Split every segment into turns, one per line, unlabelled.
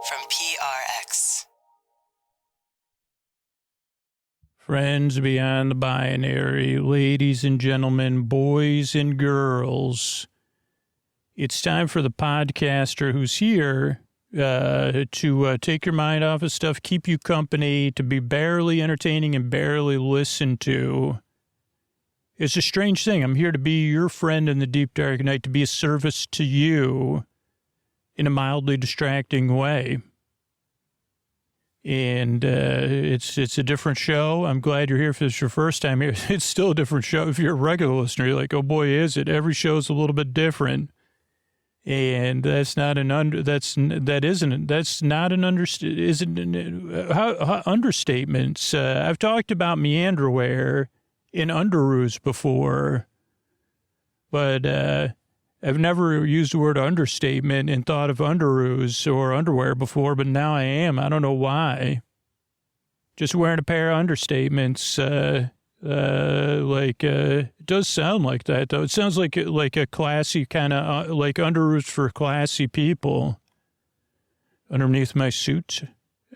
from PRX.
Friends beyond the binary, ladies and gentlemen, boys and girls, it's time for the podcaster who's here to take your mind off of stuff, keep you company, to be barely entertaining and barely listened to. It's a strange thing. I'm here to be your friend in the deep, dark night, to be a service to you in a mildly distracting way. And it's a different show. I'm glad you're here if it's your first time here. It's still a different show. If you're a regular listener, you're like, oh boy, is it? Every show's a little bit different. And that's not an understatement. I've talked about meanderwear in underoos before, but I've never used the word understatement and thought of underoos or underwear before, but now I am. I don't know why. Just wearing a pair of understatements, it does sound like that, though. It sounds like a classy kind of, like underoos for classy people. Underneath my suit,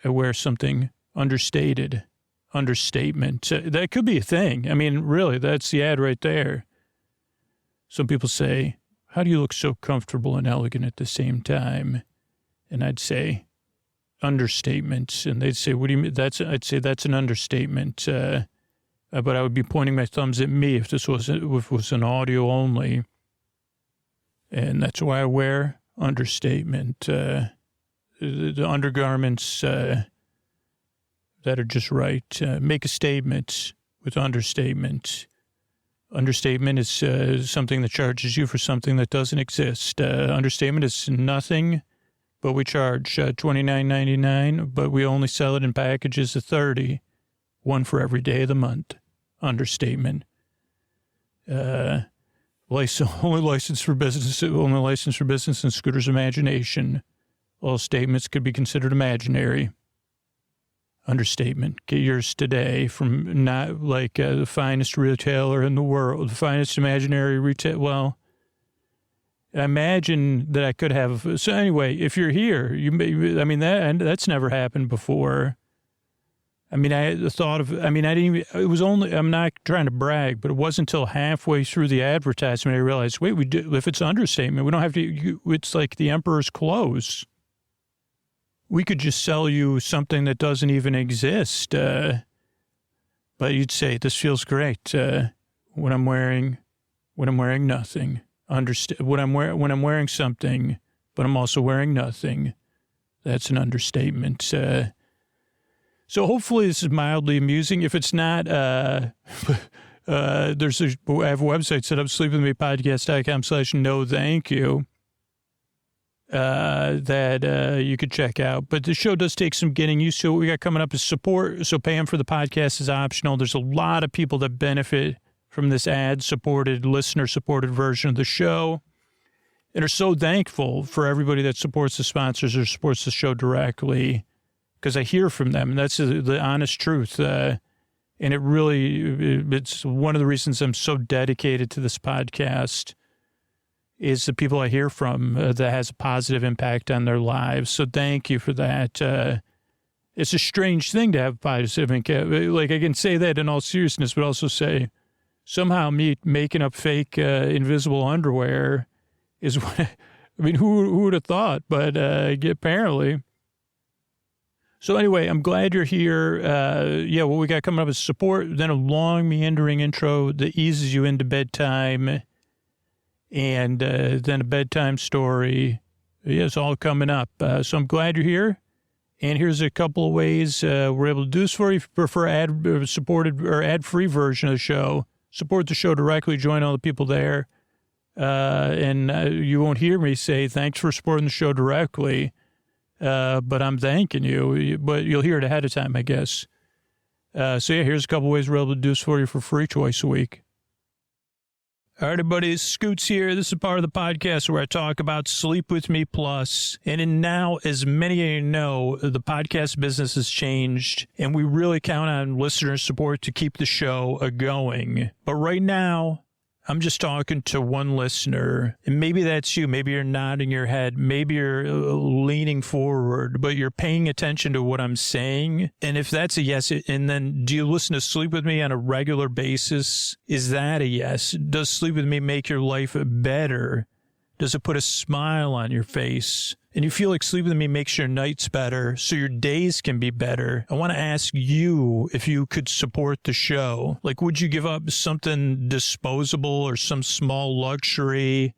I wear something understated. Understatement. That could be a thing. I mean, really, that's the ad right there. Some people say, how do you look so comfortable and elegant at the same time? And I'd say, understatement. And they'd say, what do you mean? I'd say that's an understatement. But I would be pointing my thumbs at me if this was an audio only. And that's why I wear understatement. The undergarments that are just right. Make a statement with understatement. Understatement is something that charges you for something that doesn't exist. Understatement is nothing, but we charge $29.99, but we only sell it in packages of 30, one for every day of the month. Understatement. Only license for business and Scooter's Imagination. All statements could be considered imaginary. Understatement. Get yours today from not like the finest retailer in the world, the finest imaginary retail. Well, I imagine that I could have. So anyway, if you're here, that's never happened before. I mean, I'm not trying to brag, but it wasn't until halfway through the advertisement I realized, wait, if it's understatement, we don't have to, it's like the emperor's clothes. We could just sell you something that doesn't even exist. But you'd say, this feels great. When I'm wearing nothing. When I'm wearing something, but I'm also wearing nothing. That's an understatement. So hopefully this is mildly amusing. If it's not, I have a website set up, sleepwithmepodcast.com/no thank you. That you could check out. But the show does take some getting used to. What we got coming up is support. So paying for the podcast is optional. There's a lot of people that benefit from this ad-supported, listener-supported version of the show and are so thankful for everybody that supports the sponsors or supports the show directly, because I hear from them. And that's the honest truth. And it's one of the reasons I'm so dedicated to this podcast is the people I hear from that has a positive impact on their lives. So thank you for that. It's a strange thing to have positive impact. Like I can say that in all seriousness, but also say somehow me making up fake invisible underwear is what, I mean, who would have thought? But apparently. So anyway, I'm glad you're here. What we got coming up is support, then a long meandering intro that eases you into bedtime. And then a bedtime story. Yeah, it's all coming up. So I'm glad you're here. And here's a couple of ways we're able to do this for you. If you prefer ad-supported or ad-free version of the show, support the show directly. Join all the people there. And you won't hear me say thanks for supporting the show directly. But I'm thanking you. But you'll hear it ahead of time, I guess. Here's a couple of ways we're able to do this for you for free twice a week. All right, everybody, it's Scoots here. This is part of the podcast where I talk about Sleep With Me Plus. And now, as many of you know, the podcast business has changed, and we really count on listener support to keep the show going. But right now, I'm just talking to one listener, and maybe that's you. Maybe you're nodding your head. Maybe you're leaning forward, but you're paying attention to what I'm saying. And if that's a yes, and then do you listen to Sleep With Me on a regular basis? Is that a yes? Does Sleep With Me make your life better? Does it put a smile on your face? And you feel like Sleep With Me makes your nights better so your days can be better. I want to ask you if you could support the show. Like, would you give up something disposable or some small luxury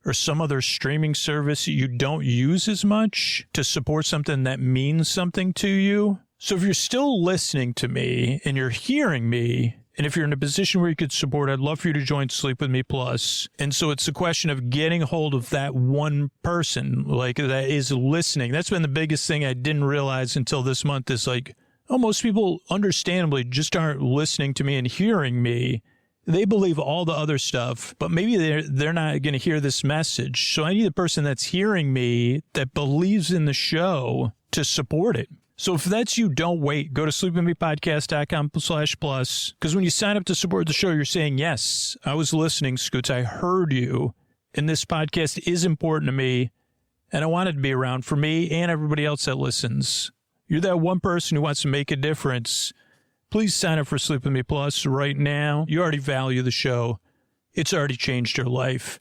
or some other streaming service that you don't use as much to support something that means something to you? So if you're still listening to me and you're hearing me, and if you're in a position where you could support, I'd love for you to join Sleep With Me Plus. And so it's a question of getting a hold of that one person, like, that is listening. That's been the biggest thing I didn't realize until this month is like, oh, most people understandably just aren't listening to me and hearing me. They believe all the other stuff, but maybe they're not going to hear this message. So I need the person that's hearing me that believes in the show to support it. So if that's you, don't wait. Go to sleepwithmepodcast.com/plus. Because when you sign up to support the show, you're saying, yes, I was listening, Scoots. I heard you. And this podcast is important to me. And I want it to be around for me and everybody else that listens. You're that one person who wants to make a difference. Please sign up for Sleep With Me Plus right now. You already value the show. It's already changed your life.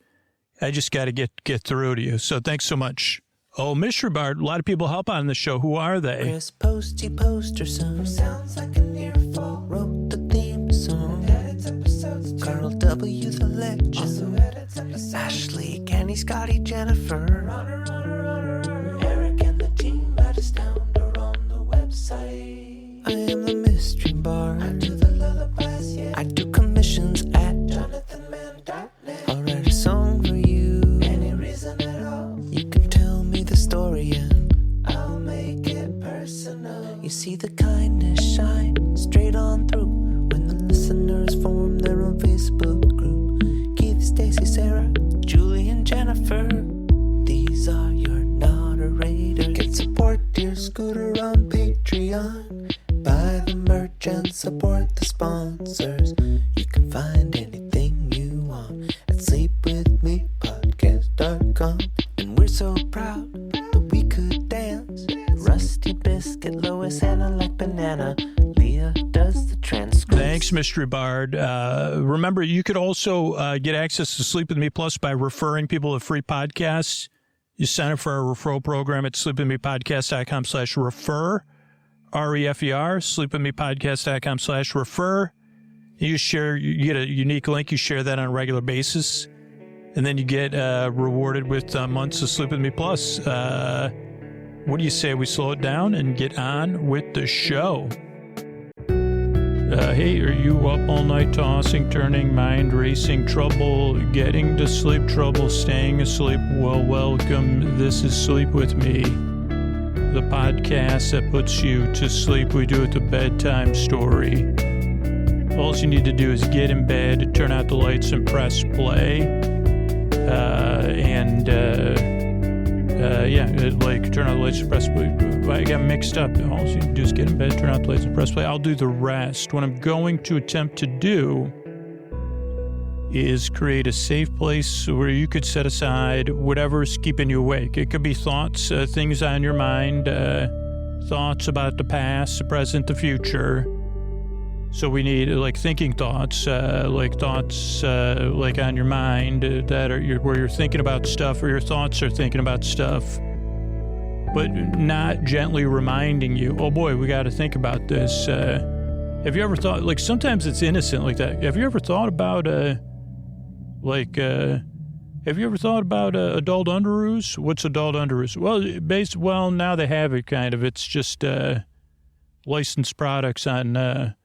I just got to get through to you. So thanks so much. Oh, Mystery Bard, a lot of people help out on the show. Who are they?
Chris Posty Poster Son sounds like an earful. Wrote the theme song. Edits episodes too. Carl W. the Legend. Also edits episodes. Ashley, Kenny, Scotty, Jennifer. Runner. Eric and the team at Astound are on the website. I am the Mystery Bard. I do the lullabies, yeah. I do commissions at jonathanmann.net. I'll write a song for you. Any reason at all. You can tell me the story and I'll make it personal. You see the kindness shine straight on through when the listeners form their own Facebook group. Keith, Stacy, Sarah, Julie, and Jennifer. These are your moderators. Get support dear Scooter on Patreon. Buy the merch and support the sponsors. You can find anything you want at sleepwithmepodcast.com. And we're so proud that we could dance. Rusty Biscuit, Lois, Hannah like banana. Leah does the transcripts.
Thanks, Mystery Bard. Remember, you could also get access to Sleep With Me Plus by referring people to free podcasts. You sign up for our referral program at sleepwithmepodcast.com/refer. REFER, sleepwithmepodcast.com/refer. You get a unique link. You share that on a regular basis. And then you get rewarded with months of Sleep With Me Plus. What do you say we slow it down and get on with the show? Hey, are you up all night tossing, turning, mind racing, trouble, getting to sleep, trouble, staying asleep? Well, welcome. This is Sleep With Me, the podcast that puts you to sleep. We do it the bedtime story. All you need to do is get in bed, turn out the lights, and press play. Turn out the lights and press play. I got mixed up. All you do is get in bed, turn out the lights, and press play. I'll do the rest. What I'm going to attempt to do is create a safe place where you could set aside whatever's keeping you awake. It could be thoughts, things on your mind, thoughts about the past, the present, the future. So we need thinking thoughts, like on your mind that are where you're thinking about stuff, or your thoughts are thinking about stuff, but not gently reminding you, oh boy, we got to think about this. Have you ever thought, sometimes it's innocent like that. Have you ever thought about, adult underoos? What's adult underoos? Well, now they have it kind of. It's just licensed products on.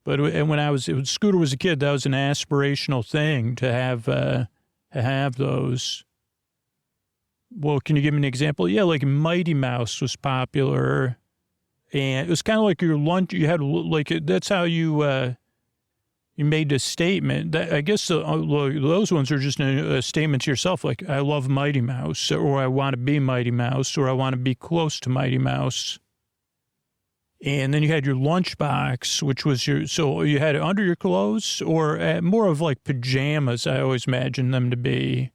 But when Scooter was a kid, that was an aspirational thing to have those. Well, can you give me an example? Yeah, like Mighty Mouse was popular, and it was kind of like your lunch. You had that's how you made a statement. I guess those ones are just a statement to yourself, like I love Mighty Mouse, or I want to be Mighty Mouse, or I want to be close to Mighty Mouse. And then you had your lunchbox, which was so you had it under your clothes or more of like pajamas, I always imagined them to be.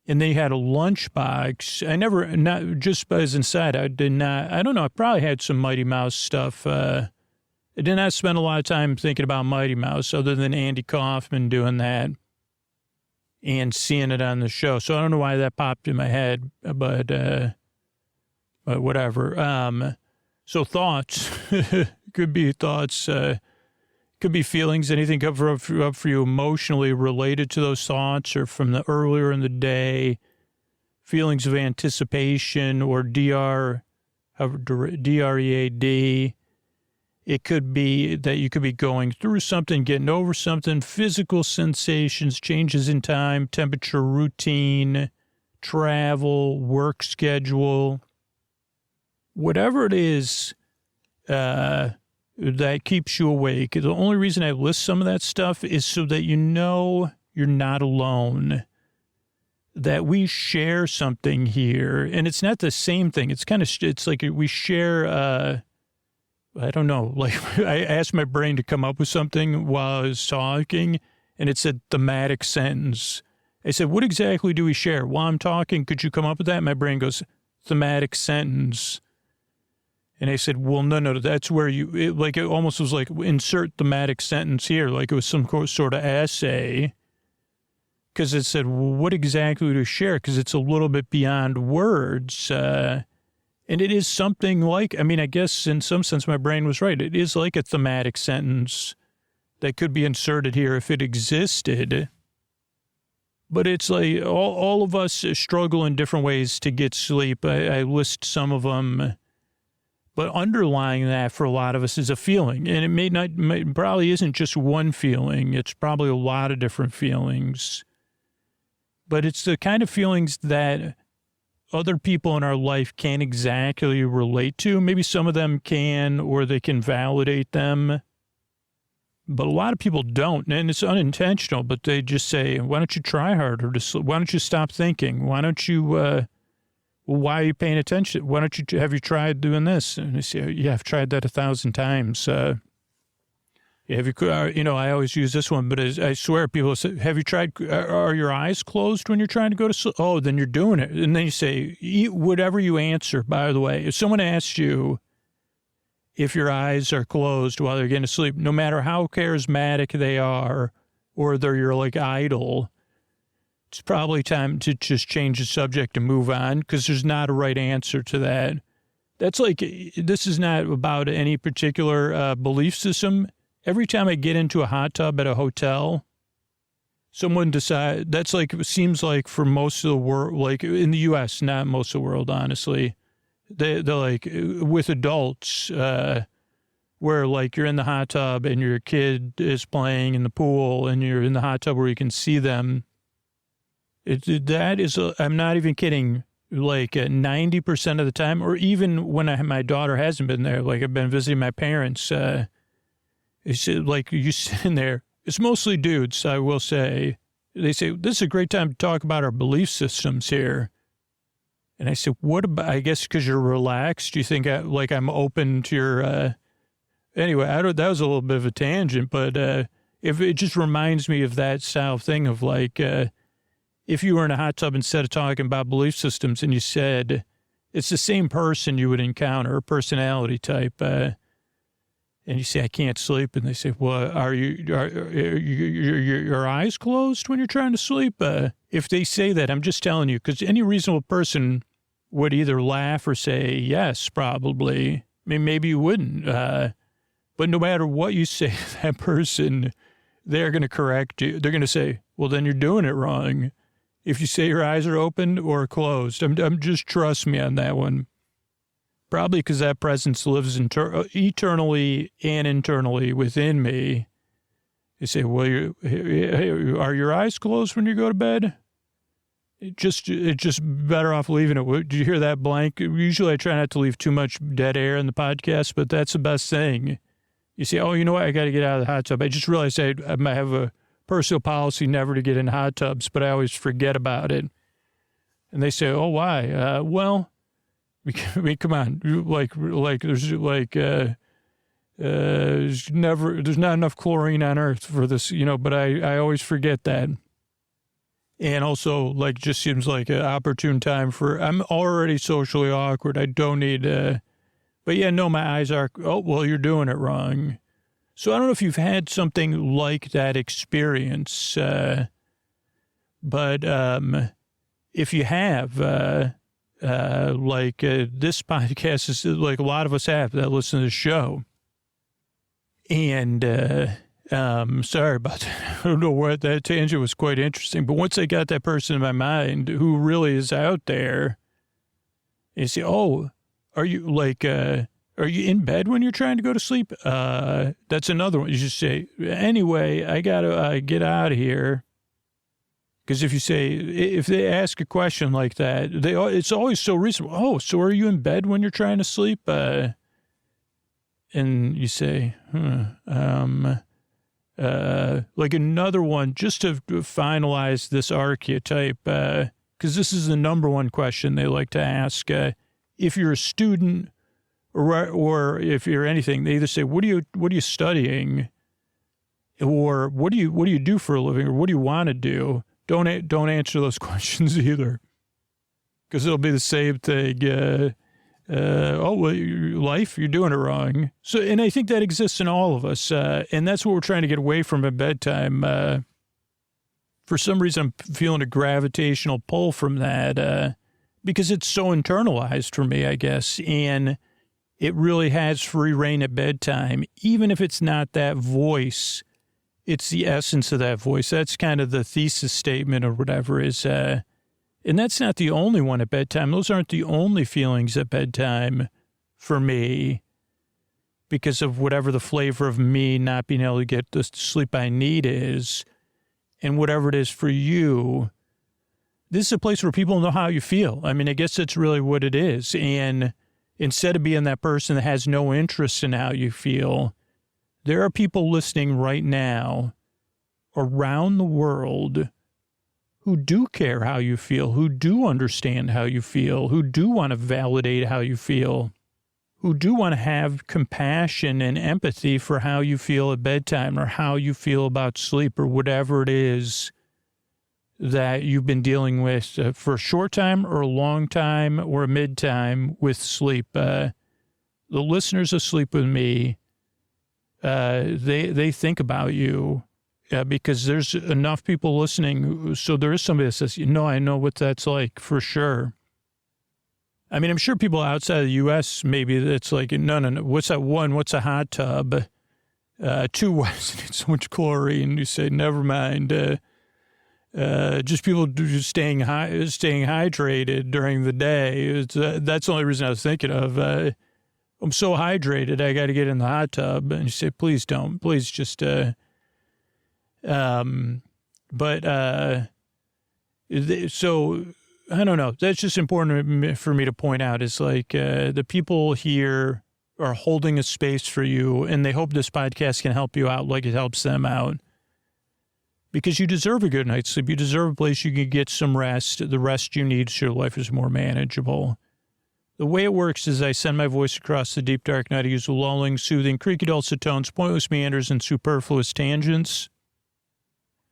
And then you had a lunchbox. Not just as inside, I don't know, I probably had some Mighty Mouse stuff. I did not spend a lot of time thinking about Mighty Mouse other than Andy Kaufman doing that and seeing it on the show. So I don't know why that popped in my head, but whatever. So thoughts, could be thoughts, could be feelings, anything up for you emotionally related to those thoughts or from the earlier in the day, feelings of anticipation or DREAD. It could be that you could be going through something, getting over something, physical sensations, changes in time, temperature, routine, travel, work schedule, whatever it is that keeps you awake. The only reason I list some of that stuff is so that you know you're not alone, that we share something here. And it's not the same thing. It's like we share, I don't know, like I asked my brain to come up with something while I was talking, and it said thematic sentence. I said, what exactly do we share? While I'm talking, could you come up with that? My brain goes, thematic sentence. And I said, well, no, that's where it almost was like insert thematic sentence here, like it was some sort of essay. Because it said, well, what exactly do we share? Because it's a little bit beyond words. And it is something like, I guess in some sense my brain was right. It is like a thematic sentence that could be inserted here if it existed. But it's like all of us struggle in different ways to get sleep. I list some of them. But underlying that for a lot of us is a feeling. And it probably isn't just one feeling. It's probably a lot of different feelings. But it's the kind of feelings that other people in our life can't exactly relate to. Maybe some of them can, or they can validate them. But a lot of people don't, and it's unintentional, but they just say, why don't you try harder? Why don't you stop thinking? Why don't you, why are you paying attention? Why don't you, have you tried doing this? And they say, yeah, I've tried that 1,000 times. Have you, I always use this one, but I swear people say, have you tried, are your eyes closed when you're trying to go to sleep? Oh, then you're doing it. And then you say, whatever you answer, by the way, if someone asks you if your eyes are closed while they're getting to sleep, no matter how charismatic they are, or they're your like idol, it's probably time to just change the subject and move on, because there's not a right answer to that. That's like, this is not about any particular belief system. Every time I get into a hot tub at a hotel, someone decides, that's like, it seems like for most of the world, like in the U.S., not most of the world, honestly, they're like with adults, where like you're in the hot tub and your kid is playing in the pool and you're in the hot tub where you can see them. I'm not even kidding, like 90% of the time, or even when my daughter hasn't been there, like I've been visiting my parents, it's like you sitting there. It's mostly dudes, I will say. They say, this is a great time to talk about our belief systems here. And I said, what about, I guess because you're relaxed, you think I'm open to your, anyway, that was a little bit of a tangent, but if it just reminds me of that style thing of like, if you were in a hot tub instead of talking about belief systems and you said, it's the same person you would encounter, a personality type, and you say, I can't sleep. And they say, well, are your eyes closed when you're trying to sleep? If they say that, I'm just telling you, because any reasonable person would either laugh or say, yes, probably. Maybe you wouldn't. But no matter what you say to that person, they're going to correct you. They're going to say, well, then you're doing it wrong. If you say your eyes are open or closed, I'm just trust me on that one. Probably because that presence lives eternally and internally within me. You say, well, are your eyes closed when you go to bed? It's just better off leaving it. Did you hear that blank? Usually I try not to leave too much dead air in the podcast, but that's the best thing. You say, oh, you know what? I got to get out of the hot tub. I just realized I might have a personal policy never to get in hot tubs, but I always forget about it. And they say, oh, why? Well, I mean, come on, there's not enough chlorine on Earth for this, but I always forget that. And also, like, just seems like an opportune time I'm already socially awkward. I don't need, but yeah, no, my eyes are, oh, well, you're doing it wrong. So I don't know if you've had something like that experience, but if you have, this podcast is like a lot of us have that listen to the show. And sorry about that. I don't know what that tangent was quite interesting. But once I got that person in my mind who really is out there, you say, oh, are you in bed when you're trying to go to sleep? That's another one. You just say, anyway, I got to get out of here. Because if they ask a question like that, it's always so reasonable. Oh, so are you in bed when you're trying to sleep? And you say, like another one, just to finalize this archetype, because this is the number one question they like to ask. If you're a student or if you're anything, they either say, what are you studying? Or what do you do for a living? Or what do you want to do? Don't answer those questions either, because it'll be the same thing. Your life, you're doing it wrong. So, and I think that exists in all of us, and that's what we're trying to get away from at bedtime. For some reason, I'm feeling a gravitational pull from that because it's so internalized for me, I guess, and it really has free reign at bedtime, even if it's not that voice. It's the essence of that voice. That's kind of the thesis statement or whatever is, and that's not the only one at bedtime. Those aren't the only feelings at bedtime for me because of whatever the flavor of me not being able to get the sleep I need is, and whatever it is for you. This is a place where people know how you feel. I mean, I guess that's really what it is. And instead of being that person that has no interest in how you feel, there are people listening right now around the world who do care how you feel, who do understand how you feel, who do want to validate how you feel, who do want to have compassion and empathy for how you feel at bedtime or how you feel about sleep or whatever it is that you've been dealing with for a short time or a long time or a mid-time with sleep. The listeners of Sleep With Me, they think about you because there's enough people listening. So there is somebody that says, I know what that's like for sure. I mean, I'm sure people outside of the U.S., maybe it's like, no. What's that? One, what's a hot tub? Two, why does it need so much chlorine? You say, never mind. Just people just staying hydrated during the day. That's the only reason I was thinking of. I'm so hydrated, I got to get in the hot tub. And you say, please don't. Please just, so I don't know. That's just important for me to point out is like the people here are holding a space for you, and they hope this podcast can help you out like it helps them out. Because you deserve a good night's sleep. You deserve a place you can get some rest. The rest you need so your life is more manageable. The way it works is I send my voice across the deep, dark night. I use lulling, soothing, creaky dulcet tones, pointless meanders, and superfluous tangents.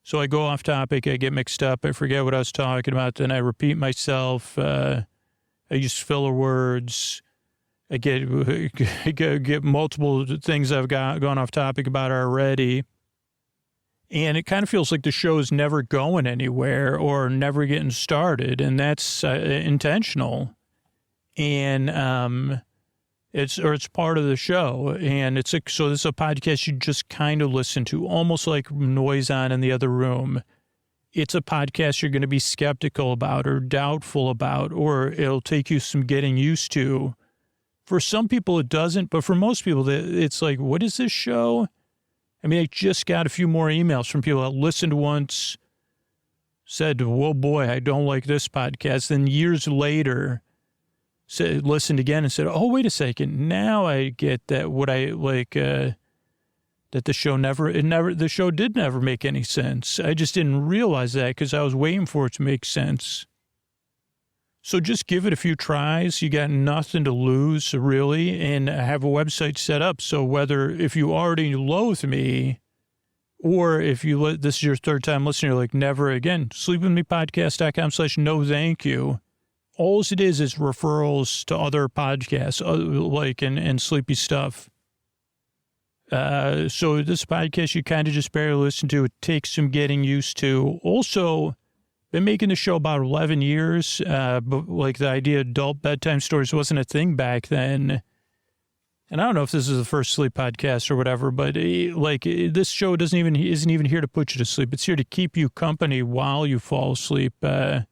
So I go off topic. I get mixed up. I forget what I was talking about. Then I repeat myself. I use filler words. I get multiple things I've gone off topic about already. And it kind of feels like the show is never going anywhere or never getting started. And that's intentional. And it's part of the show. And so this is a podcast you just kind of listen to, almost like noise on in the other room. It's a podcast you're going to be skeptical about or doubtful about, or it'll take you some getting used to. For some people, it doesn't. But for most people, it's like, what is this show? I mean, I just got a few more emails from people that listened once, said, well, boy, I don't like this podcast. Then years later, listened again and said, oh, wait a second. Now I get that what I like, that the show did never make any sense. I just didn't realize that because I was waiting for it to make sense. So just give it a few tries. You got nothing to lose, really, and I have a website set up. So if you already loathe me, or if this is your third time listening, you're like, never again, sleepwithmepodcast.com/no thank you. All it is referrals to other podcasts, and sleepy stuff. So this podcast you kind of just barely listen to. It takes some getting used to. Also, been making the show about 11 years, but like the idea of adult bedtime stories wasn't a thing back then. And I don't know if this is the first sleep podcast or whatever, but this show isn't even here to put you to sleep. It's here to keep you company while you fall asleep, to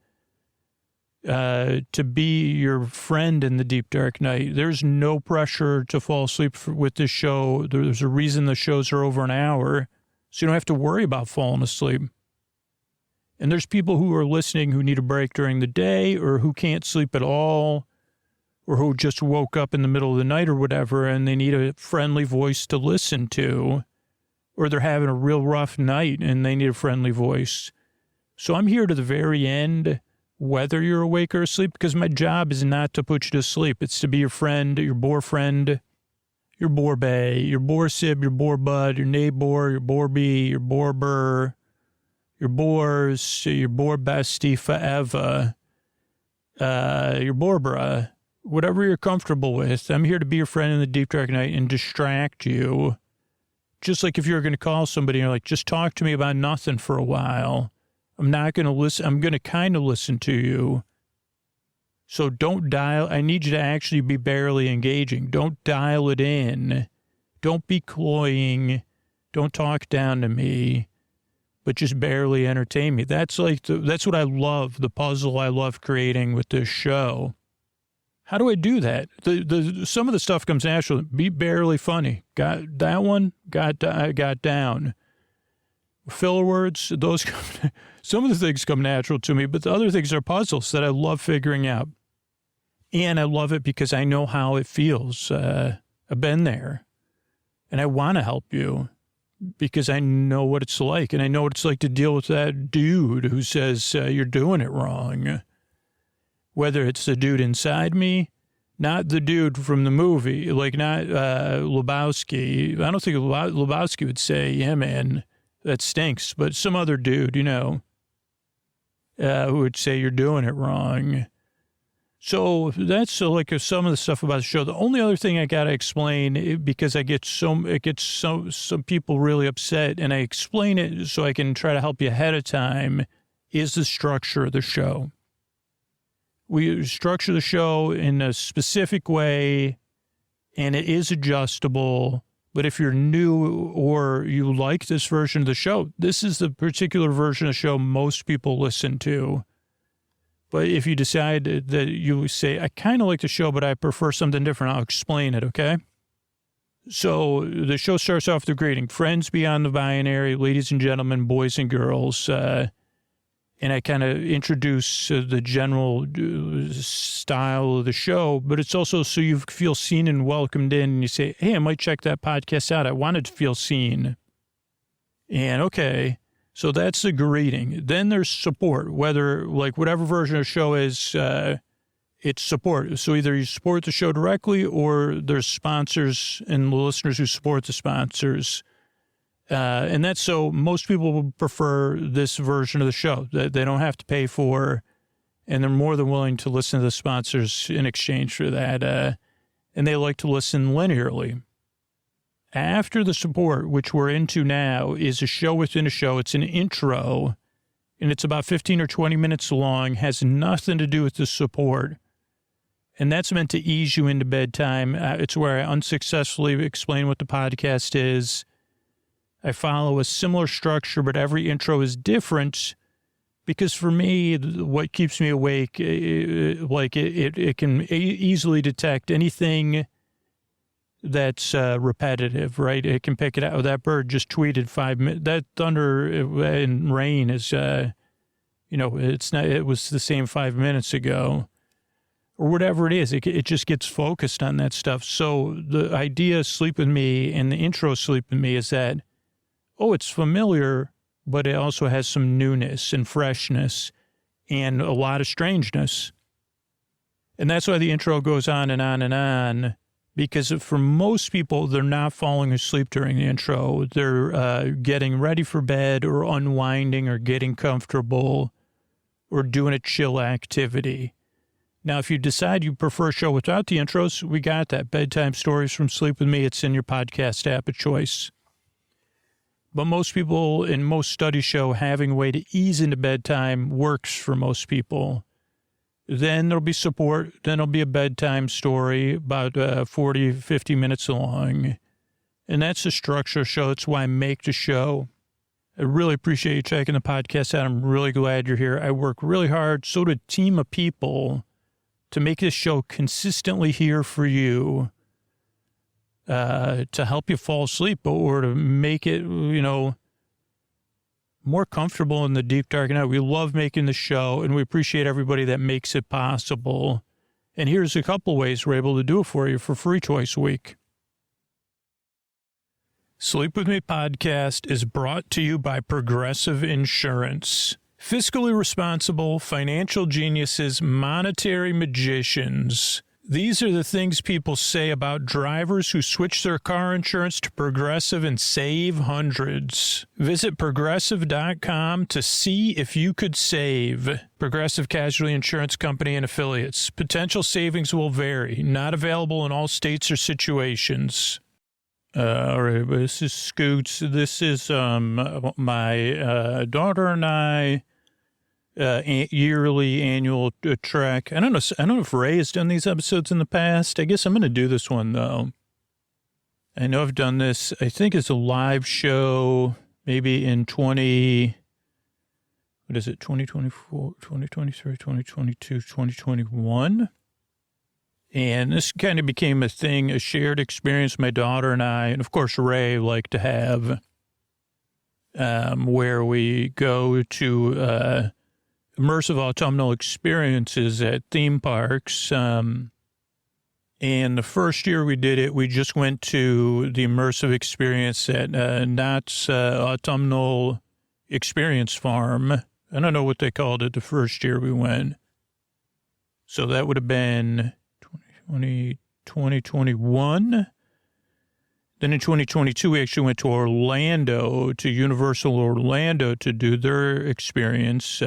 be your friend in the deep dark night. There's no pressure to fall asleep with this show. There's a reason the shows are over an hour, so you don't have to worry about falling asleep. And there's people who are listening who need a break during the day, or who can't sleep at all, or who just woke up in the middle of the night or whatever, and they need a friendly voice to listen to, or they're having a real rough night and they need a friendly voice. So I'm here to the very end, whether you're awake or asleep, because my job is not to put you to sleep. It's to be your friend, your boar friend, your boar bay, your boar sib, your boar bud, your neighbor, your boar bee, your boar burr, your boars, your boar bestie forever, your borbra, whatever you're comfortable with. I'm here to be your friend in the deep dark night and distract you. Just like if you're going to call somebody and you're like, just talk to me about nothing for a while. I'm not going to listen. I'm going to kind of listen to you. So don't dial. I need you to actually be barely engaging. Don't dial it in. Don't be cloying. Don't talk down to me, but just barely entertain me. That's that's what I love, the puzzle I love creating with this show. How do I do that? Some of the stuff comes naturally. Be barely funny. Got that one? Got down. Filler words, those come, some of the things come natural to me, but the other things are puzzles that I love figuring out. And I love it because I know how it feels. I've been there. And I want to help you because I know what it's like. And I know what it's like to deal with that dude who says you're doing it wrong. Whether it's the dude inside me, not the dude from the movie, like not Lebowski. I don't think Lebowski would say, yeah, man, that stinks. But some other dude, who would say you're doing it wrong. So that's some of the stuff about the show. The only other thing I got to explain, because it gets some people really upset, and I explain it so I can try to help you ahead of time, is the structure of the show. We structure the show in a specific way, and it is adjustable. But if you're new or you like this version of the show, this is the particular version of the show most people listen to. But if you decide that you say, I kind of like the show, but I prefer something different, I'll explain it, okay? So the show starts off with the greeting. Friends beyond the binary, ladies and gentlemen, boys and girls. And I kind of introduce the general style of the show, but it's also so you feel seen and welcomed in, and you say, hey, I might check that podcast out. I wanted to feel seen. And okay, so that's the greeting. Then there's support, whatever version of the show is, it's support. So either you support the show directly, or there's sponsors and listeners who support the sponsors. And that's so most people would prefer this version of the show that they don't have to pay for, and they're more than willing to listen to the sponsors in exchange for that. And they like to listen linearly. After the support, which we're into now, is a show within a show. It's an intro, and it's about 15 or 20 minutes long, has nothing to do with the support. And that's meant to ease you into bedtime. It's where I unsuccessfully explain what the podcast is. I follow a similar structure, but every intro is different because for me, what keeps me awake, it can easily detect anything that's repetitive, right? It can pick it out. That bird just tweeted 5 minutes. That thunder and rain is, it's not, it was the same 5 minutes ago or whatever it is. It just gets focused on that stuff. So the idea of Sleep With Me and the intro Sleep With Me is that, it's familiar, but it also has some newness and freshness and a lot of strangeness. And that's why the intro goes on and on and on, because for most people, they're not falling asleep during the intro. They're getting ready for bed or unwinding or getting comfortable or doing a chill activity. Now, if you decide you prefer a show without the intros, we got that. Bedtime Stories from Sleep With Me. It's in your podcast app of choice. But most people and most studies show having a way to ease into bedtime works for most people. Then there'll be support. Then there'll be a bedtime story about 40, 50 minutes long. And that's the structure of the show. That's why I make the show. I really appreciate you checking the podcast out. I'm really glad you're here. I work really hard, so do a team of people, to make this show consistently here for you, to help you fall asleep or to make it, more comfortable in the deep dark night. We love making the show, and we appreciate everybody that makes it possible. And here's a couple ways we're able to do it for you for free twice a week. Sleep With Me podcast is brought to you by Progressive Insurance. Fiscally responsible, financial geniuses, monetary magicians. These are the things people say about drivers who switch their car insurance to Progressive and save hundreds. Visit Progressive.com to see if you could save. Progressive Casualty Insurance Company and Affiliates. Potential savings will vary. Not available in all states or situations. All right, this is Scoots. This is my daughter and I. Yearly annual trek. I don't know if Ray has done these episodes in the past. I guess I'm going to do this one, though. I know I've done this. I think it's a live show, maybe in 2024, 2023, 2022, 2021. And this kind of became a thing, a shared experience my daughter and I, and of course Ray, like to have, where we go to immersive autumnal experiences at theme parks. And the first year we did it, we just went to the immersive experience at Knott's Autumnal Experience Farm. I don't know what they called it the first year we went. So that would have been 2021. Then in 2022, we actually went to Orlando, to Universal Orlando, to do their experience.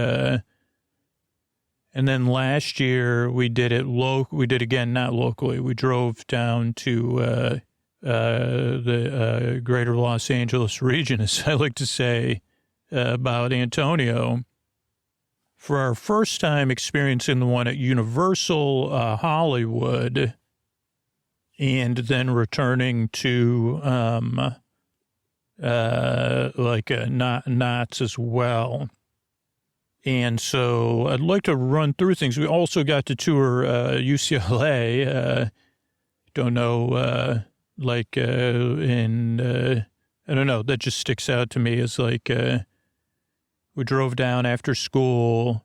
And then last year we did it we did again, not locally. We drove down to the greater Los Angeles region, as I like to say, about Antonio, for our first time experiencing the one at Universal Hollywood, and then returning to Knott's as well. And so I'd like to run through things. We also got to tour UCLA. Don't know, I don't know, that just sticks out to me as we drove down after school,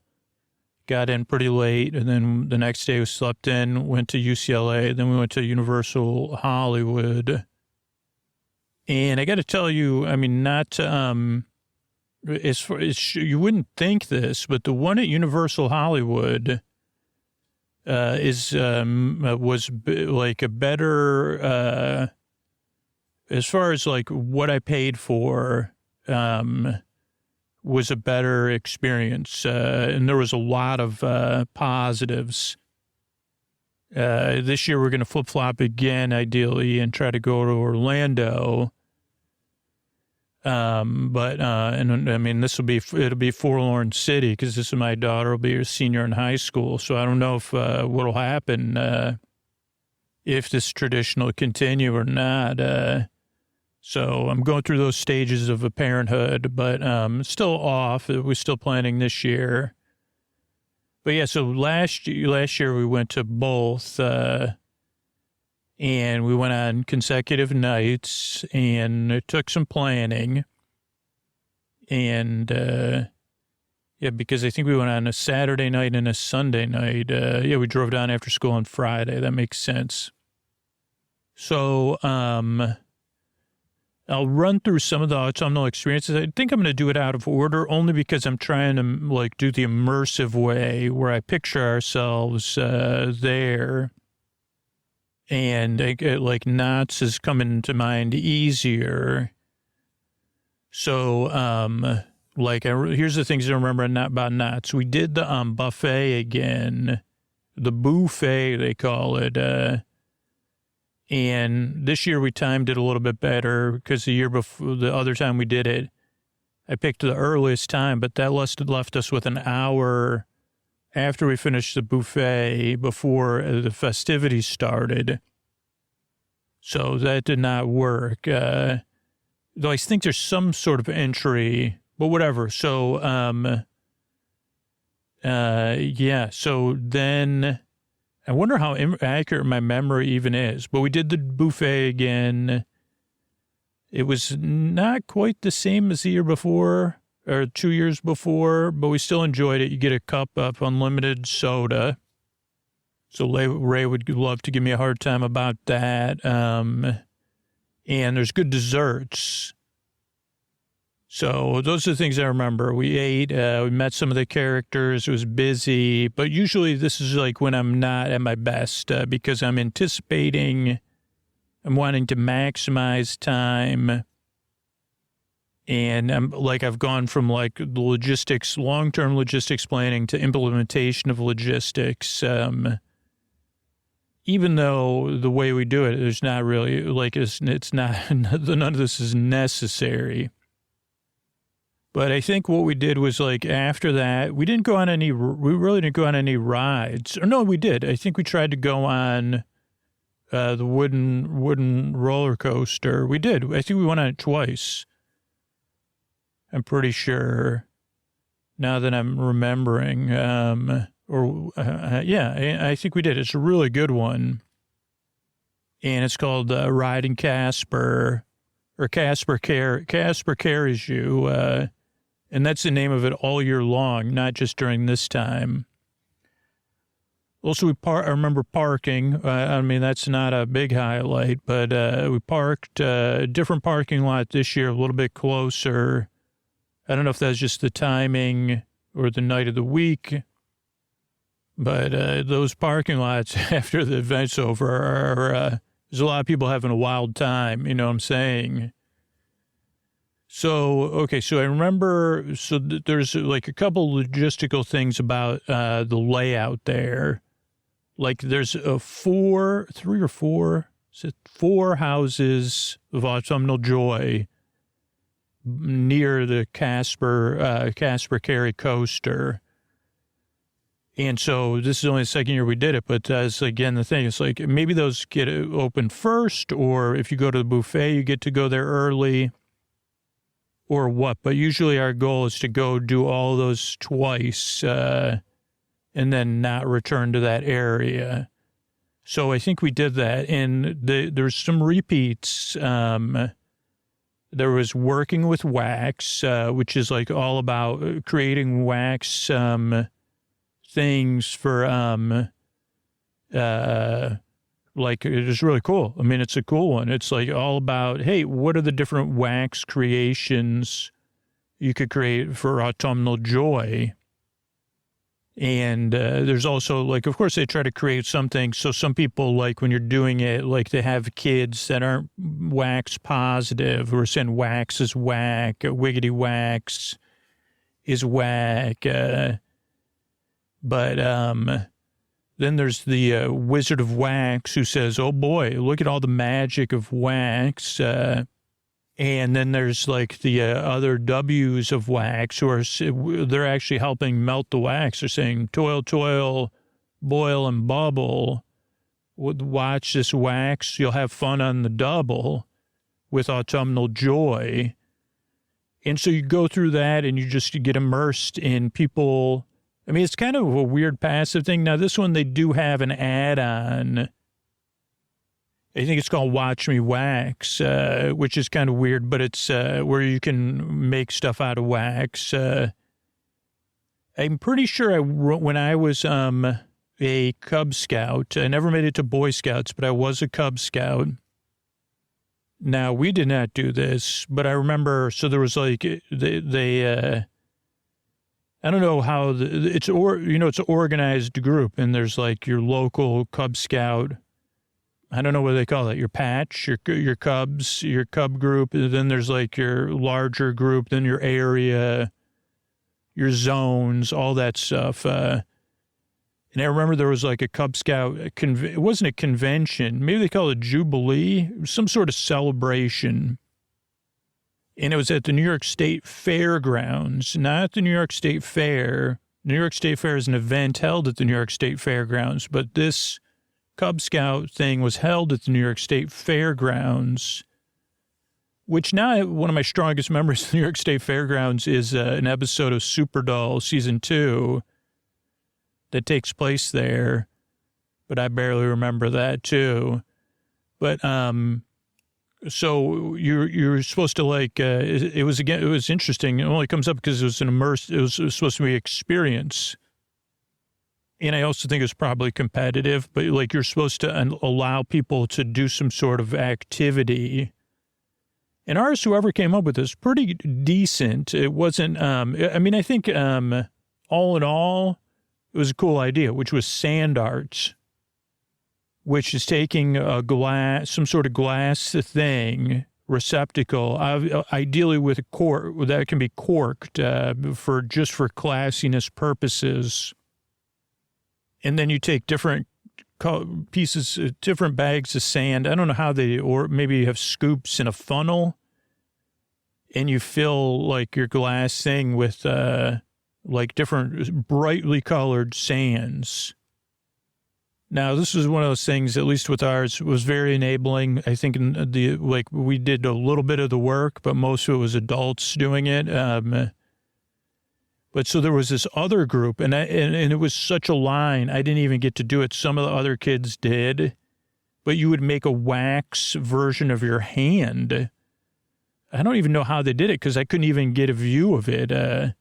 got in pretty late, and then the next day we slept in, went to UCLA, then we went to Universal Hollywood. And I got to tell you, I mean, not... as far as you wouldn't think this, but the one at Universal Hollywood was like a better, as far as like what I paid for, was a better experience. And there was a lot of positives. This year we're going to flip-flop again, ideally, and try to go to Orlando. But I mean, it'll be Forlorn City, because this is my daughter will be a senior in high school. So I don't know if, what'll happen, if this tradition will continue or not. So I'm going through those stages of a parenthood, but, still off. We're still planning this year. But yeah, so last year we went to both, and we went on consecutive nights, and it took some planning. And, yeah, because I think we went on a Saturday night and a Sunday night. We drove down after school on Friday. That makes sense. So, I'll run through some of the autumnal experiences. I think I'm going to do it out of order only because I'm trying to like do the immersive way where I picture ourselves there. And like knots is coming to mind easier. So, here's the things I remember about knots. We did the buffet again, the buffet they call it. And this year we timed it a little bit better because the year before, the other time we did it, I picked the earliest time, but that left us with an hour after we finished the buffet before the festivities started. So that did not work. Though I think there's some sort of entry, but whatever. So, so then I wonder how accurate my memory even is. But we did the buffet again. It was not quite the same as the year before or 2 years before, but we still enjoyed it. You get a cup of unlimited soda. So Ray would love to give me a hard time about that. And there's good desserts. So those are the things I remember. We ate, we met some of the characters. It was busy, but usually this is like when I'm not at my best because I'm anticipating, I'm wanting to maximize time. And I've gone from like the logistics, long-term logistics planning to implementation of logistics. Even though the way we do it, there's not really it's not, none of this is necessary. But I think what we did was like after that, we really didn't go on any rides. Or no, we did. I think we tried to go on the wooden roller coaster. We did. I think we went on it twice. I'm pretty sure now that I'm remembering. I think we did. It's a really good one. And it's called Riding Casper, or Casper Carries You. And that's the name of it all year long, not just during this time. Also, I remember parking. I mean, that's not a big highlight, but we parked a different parking lot this year, a little bit closer. I don't know if that's just the timing or the night of the week, but those parking lots after the event's over are there's a lot of people having a wild time, you know what I'm saying? So, okay, so I remember, there's like a couple logistical things about the layout there. Like there's four houses of Autumnal Joy near the Casper Carry coaster. And so this is only the second year we did it, but that's again the thing. It's like maybe those get open first, or if you go to the buffet, you get to go there early. Or what, but usually our goal is to go do all those twice and then not return to that area. So I think we did that, and there's some repeats. There was working with wax, which is like all about creating wax things for like, it is really cool. I mean, it's a cool one. It's like all about, hey, what are the different wax creations you could create for Autumnal Joy? And there's also, like, of course, they try to create something. So some people, like, when you're doing it, like, they have kids that aren't wax positive or saying wax is whack, wiggity wax is whack. Then there's the Wizard of Wax who says, oh boy, look at all the magic of wax. And then there's like the other W's of wax who they're actually helping melt the wax. They're saying, toil, toil, boil, and bubble. Watch this wax. You'll have fun on the double with Autumnal Joy. And so you go through that and you just get immersed in people. I mean, it's kind of a weird passive thing. Now, this one, they do have an add-on. I think it's called Watch Me Wax, which is kind of weird, but it's where you can make stuff out of wax. I'm pretty sure when I was a Cub Scout, I never made it to Boy Scouts, but I was a Cub Scout. Now, we did not do this, but I remember, so there was like, I don't know how, it's an organized group, and there's like your local Cub Scout, I don't know what they call it, your patch, your Cubs, your Cub group, and then there's like your larger group, then your area, your zones, all that stuff. And I remember there was like a Cub Scout, it wasn't a convention, maybe they call it a Jubilee, some sort of celebration. And it was at the New York State Fairgrounds, not the New York State Fair. New York State Fair is an event held at the New York State Fairgrounds, but this Cub Scout thing was held at the New York State Fairgrounds, which now one of my strongest memories of the New York State Fairgrounds is an episode of Super Doll Season 2 that takes place there, but I barely remember that too. But so you're supposed to like it was interesting. It only comes up because it was it was supposed to be experience. And I also think it's probably competitive, but like you're supposed to allow people to do some sort of activity. And ours, whoever came up with this, pretty decent. It wasn't, I think all in all, it was a cool idea, which was sand arts, which is taking a glass, some sort of glass thing, receptacle, ideally with a cork, that can be corked for classiness purposes. And then you take different pieces, different bags of sand. I don't know how or maybe you have scoops in a funnel, and you fill like your glass thing with like different brightly colored sands. Now, this was one of those things, at least with ours, was very enabling. I think we did a little bit of the work, but most of it was adults doing it. But so there was this other group, and it was such a line. I didn't even get to do it. Some of the other kids did, but you would make a wax version of your hand. I don't even know how they did it because I couldn't even get a view of it.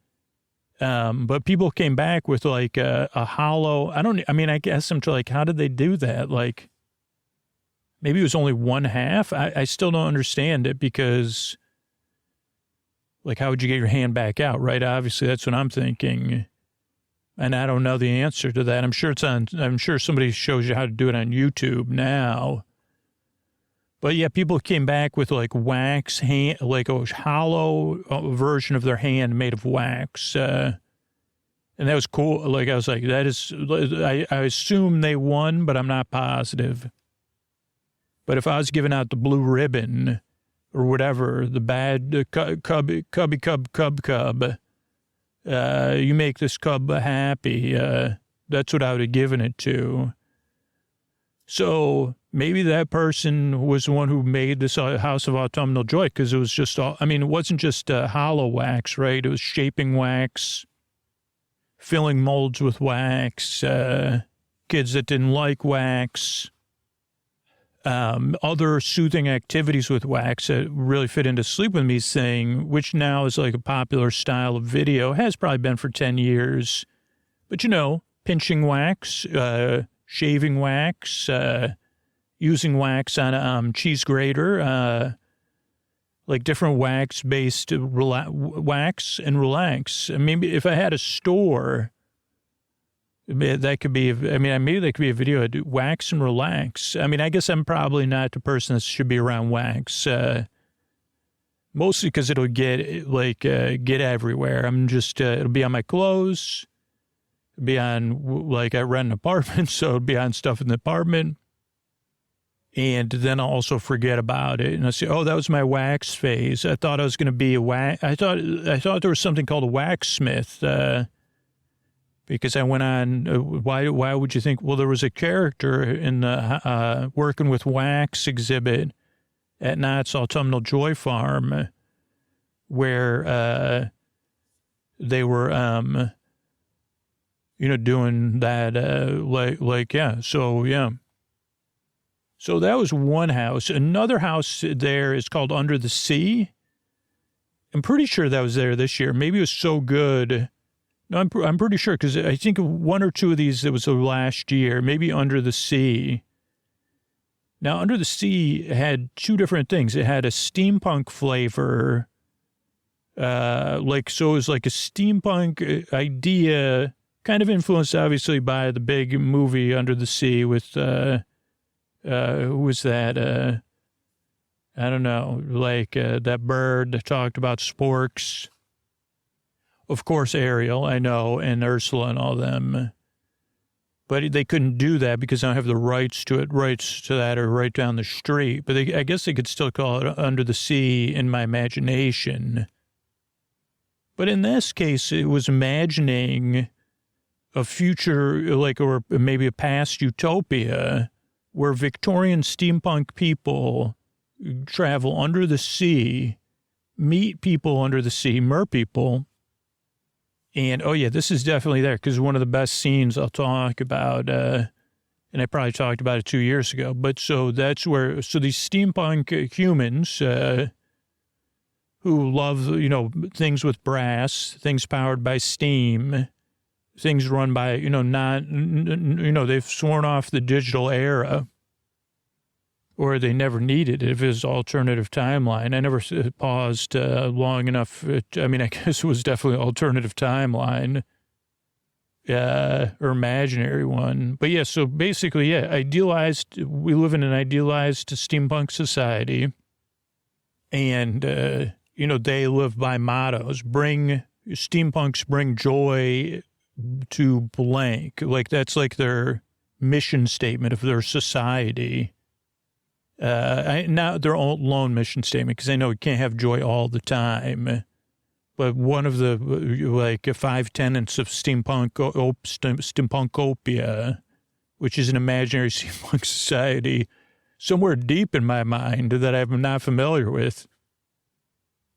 But people came back with like a hollow. I guess I'm like, how did they do that? Like, maybe it was only one half. I still don't understand it because, like, how would you get your hand back out, right? Obviously, that's what I'm thinking. And I don't know the answer to that. I'm sure somebody shows you how to do it on YouTube now. But yeah, people came back with like wax hand, like a hollow version of their hand made of wax. And that was cool. Like, I was like, I assume they won, but I'm not positive. But if I was giving out the blue ribbon or whatever, the bad cub, you make this cub happy. That's what I would have given it to. So maybe that person was the one who made this House of Autumnal Joy, because it was just it wasn't just hollow wax, right? It was shaping wax, filling molds with wax, kids that didn't like wax, other soothing activities with wax that really fit into Sleep With Me thing, which now is like a popular style of video, has probably been for 10 years. But, pinching wax, shaving wax, using wax on a cheese grater, like different wax-based wax and relax. Maybe if I had a store, that could be, maybe that could be a video. I'd do wax and relax. I guess I'm probably not the person that should be around wax, mostly because it'll get everywhere. I'm just, it'll be on my clothes, be on, like, I rent an apartment, so it'll be on stuff in the apartment. And then I'll also forget about it. And I'll say, oh, that was my wax phase. I thought I was going to be a wax. I thought there was something called a waxsmith, because I went on, why would you think? Well, there was a character in the working with wax exhibit at Knott's Autumnal Joy Farm where they were, doing that, yeah. So, yeah. So that was one house. Another house there is called Under the Sea. I'm pretty sure that was there this year. Maybe it was so good. No, I'm pretty sure, because I think one or two of these, it was the last year, maybe Under the Sea. Now, Under the Sea had two different things. It had a steampunk flavor, so it was like a steampunk idea, kind of influenced, obviously, by the big movie Under the Sea with, who was that? I don't know, that bird that talked about sporks. Of course, Ariel, I know, and Ursula and all them. But they couldn't do that because I don't have the rights to that or right down the street. But I guess they could still call it Under the Sea in my imagination. But in this case, it was imagining a future, or maybe a past utopia where Victorian steampunk people travel under the sea, meet people under the sea, merpeople. And, oh, yeah, this is definitely there because one of the best scenes I'll talk about, and I probably talked about it 2 years ago, but so that's where, these steampunk humans who love, things with brass, things powered by steam, things run by, they've sworn off the digital era, or they never needed it if it was alternative timeline. I never paused long enough. I guess it was definitely alternative timeline or imaginary one. But yeah, so basically, idealized. We live in an idealized steampunk society. And, they live by mottos. Steampunks bring joy to blank. That's their mission statement of their society. Not their own lone mission statement, because I know you can't have joy all the time. But one of the 5 tenets of steampunkopia, which is an imaginary steampunk society, somewhere deep in my mind that I'm not familiar with.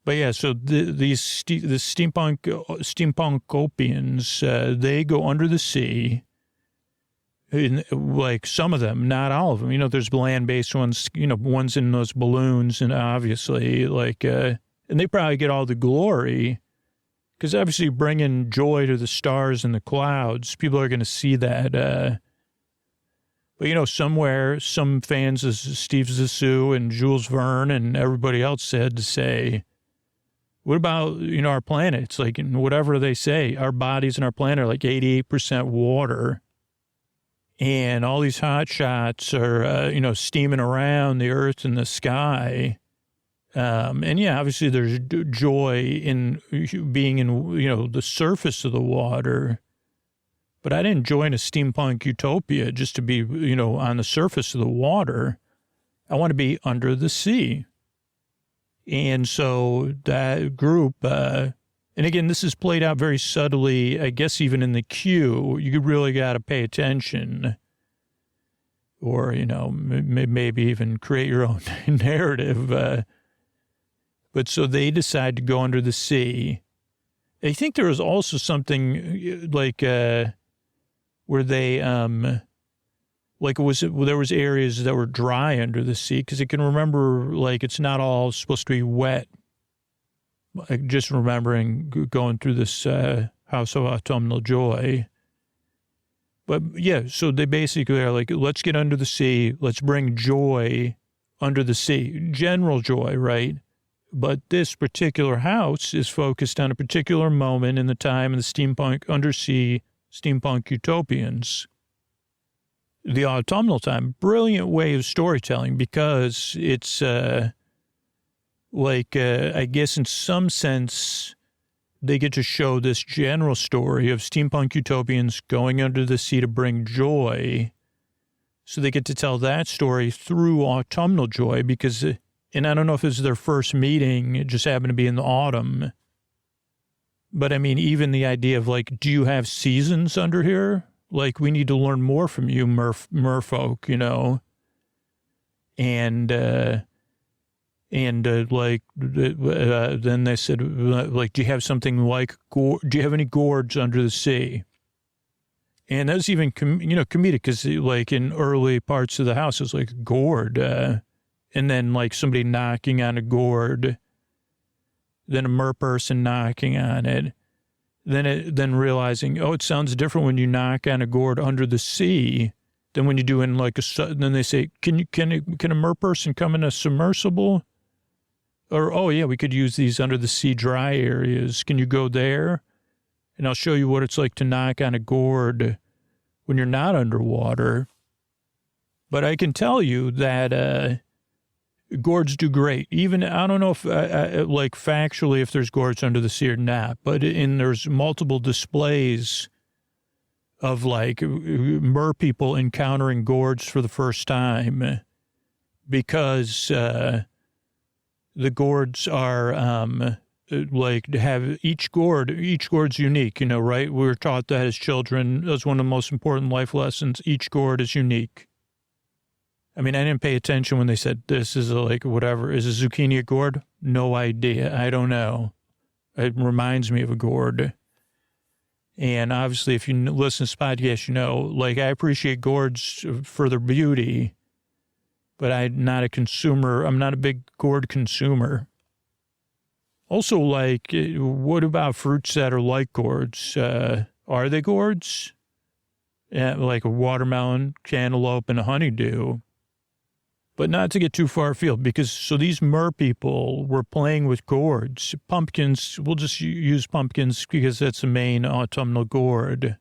But yeah, so the steampunkopians, they go under the sea. Some of them, not all of them. There's land-based ones, ones in those balloons, and obviously, and they probably get all the glory, because obviously bringing joy to the stars and the clouds, people are going to see that. But, somewhere, some fans of Steve Zissou and Jules Verne and everybody else said to say, what about, our planet? It's whatever they say, our bodies and our planet are 88% water. And all these hot shots are, steaming around the earth and the sky. And yeah, obviously there's joy in being in, the surface of the water. But I didn't join a steampunk utopia just to be, on the surface of the water. I want to be under the sea. And so that group, and again, this is played out very subtly, I guess even in the queue, you really got to pay attention or, maybe even create your own narrative. But so they decide to go under the sea. I think there was also something where they, there was areas that were dry under the sea because I can remember it's not all supposed to be wet. Just remembering going through this House of Autumnal Joy. But yeah, so they basically are let's get under the sea. Let's bring joy under the sea. General joy, right? But this particular house is focused on a particular moment in the time of the steampunk, undersea steampunk utopians. The autumnal time, brilliant way of storytelling because it's I guess in some sense, they get to show this general story of steampunk utopians going under the sea to bring joy. So they get to tell that story through autumnal joy because, and I don't know if it's their first meeting, it just happened to be in the autumn. But I mean, even the idea of do you have seasons under here? We need to learn more from you, merfolk, And then they said, do you have something do you have any gourds under the sea? And that's even, comedic because in early parts of the house, it was gourd. And then somebody knocking on a gourd, then a mer person knocking on it. Then realizing, it sounds different when you knock on a gourd under the sea Then when you do in like then they say, can a mer person come in a submersible? Or, oh yeah, we could use these under the sea dry areas. Can you go there? And I'll show you what it's like to knock on a gourd when you're not underwater. But I can tell you that gourds do great. Even, I don't know if, like factually, if there's gourds under the sea or not, but there's multiple displays of like mer people encountering gourds for the first time because the gourds are like have each gourd's unique, right? We were taught that as children. That's one of the most important life lessons. Each gourd is unique. I mean, I didn't pay attention when they said this is like whatever. Is a zucchini a gourd? No idea. I don't know. It reminds me of a gourd. And obviously, if you listen to this podcast, like I appreciate gourds for their beauty, but I'm not a consumer. I'm not a big gourd consumer. Also, like, what about fruits that are like gourds? Are they gourds? Yeah, like a watermelon, cantaloupe, and a honeydew. But not to get too far afield, because these mer people were playing with gourds. Pumpkins, we'll just use pumpkins because that's the main autumnal gourd.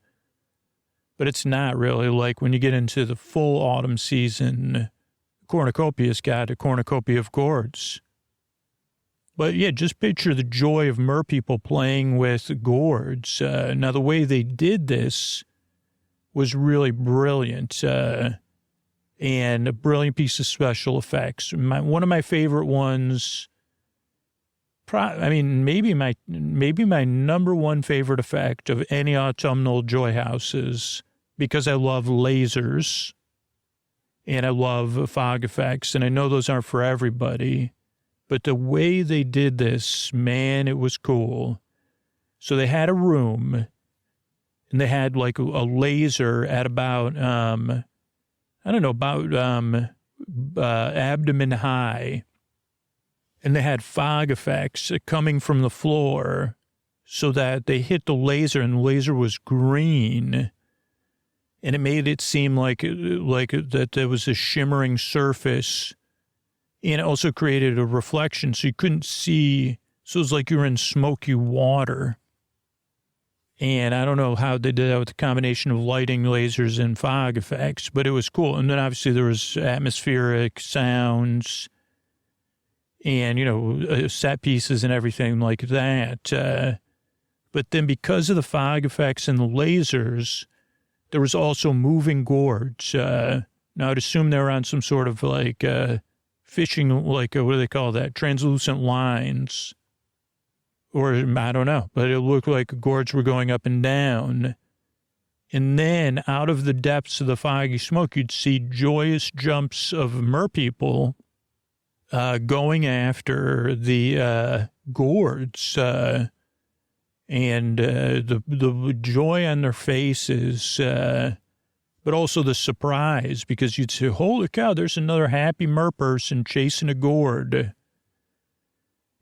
But it's not really. Like when you get into the full autumn season, cornucopia's got a cornucopia of gourds. But yeah, just picture the joy of mer people playing with gourds. Now, the way they did this was really brilliant. And a brilliant piece of special effects. One of my favorite ones, maybe my number one favorite effect of any autumnal joy houses, because I love lasers and I love fog effects, and I know those aren't for everybody, but the way they did this, man, it was cool. So they had a room, and they had like a laser at about, abdomen high. And they had fog effects coming from the floor so that they hit the laser and the laser was green. And it made it seem like that there was a shimmering surface, and it also created a reflection so you couldn't see. So it was like you were in smoky water. And I don't know how they did that with the combination of lighting, lasers, and fog effects, but it was cool. And then obviously there was atmospheric sounds and, set pieces and everything like that. But then because of the fog effects and the lasers, there was also moving gourds. Now I'd assume they were on some sort of like fishing, like what do they call that? Translucent lines. Or I don't know, but it looked like gourds were going up and down. And then out of the depths of the foggy smoke, you'd see joyous jumps of mer people going after the gourds. And the joy on their faces, but also the surprise, because you'd say, holy cow, there's another happy mer person chasing a gourd.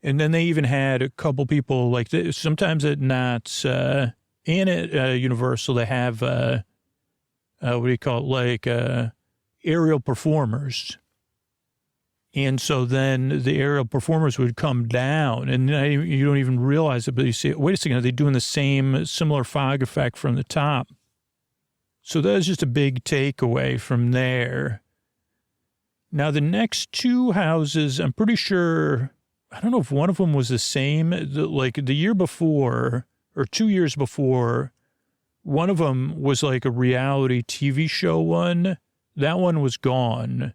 And then they even had a couple people like this. Sometimes at Knott's and at Universal, they have, what do you call it, like aerial performers. And so then the aerial performers would come down, and you don't even realize it, but you see, wait a second, are they doing the similar fog effect from the top? So that was just a big takeaway from there. Now, the next two houses, I'm pretty sure, I don't know if one of them was the same, like the year before or 2 years before, one of them was like a reality TV show one. That one was gone,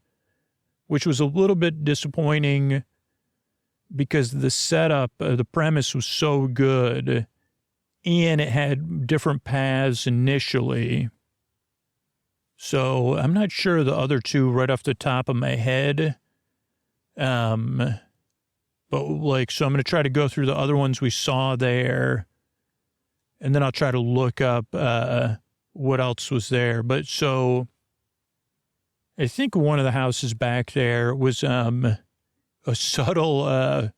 which was a little bit disappointing because the setup, the premise was so good, and it had different paths initially. So I'm not sure the other two right off the top of my head. But so I'm going to try to go through the other ones we saw there, and then I'll try to look up what else was there. But so I think one of the houses back there was a subtle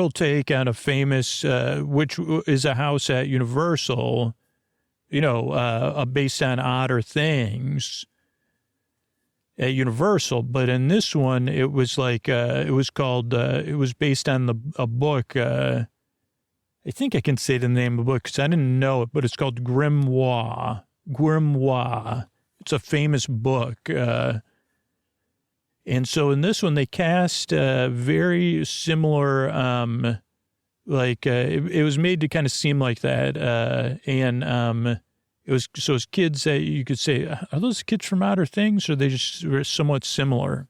take on a famous, which is a house at Universal, based on odder things. at Universal, but in this one, it was like, it was called, it was based on a book. I think I can say the name of the book because I didn't know it, but it's called Grimoire. Grimoire. It's a famous book. And so in this one, they cast very similar, it was made to kind of seem like that. It was, so as kids that you could say, are those kids from Outer Things, or they just were somewhat similar?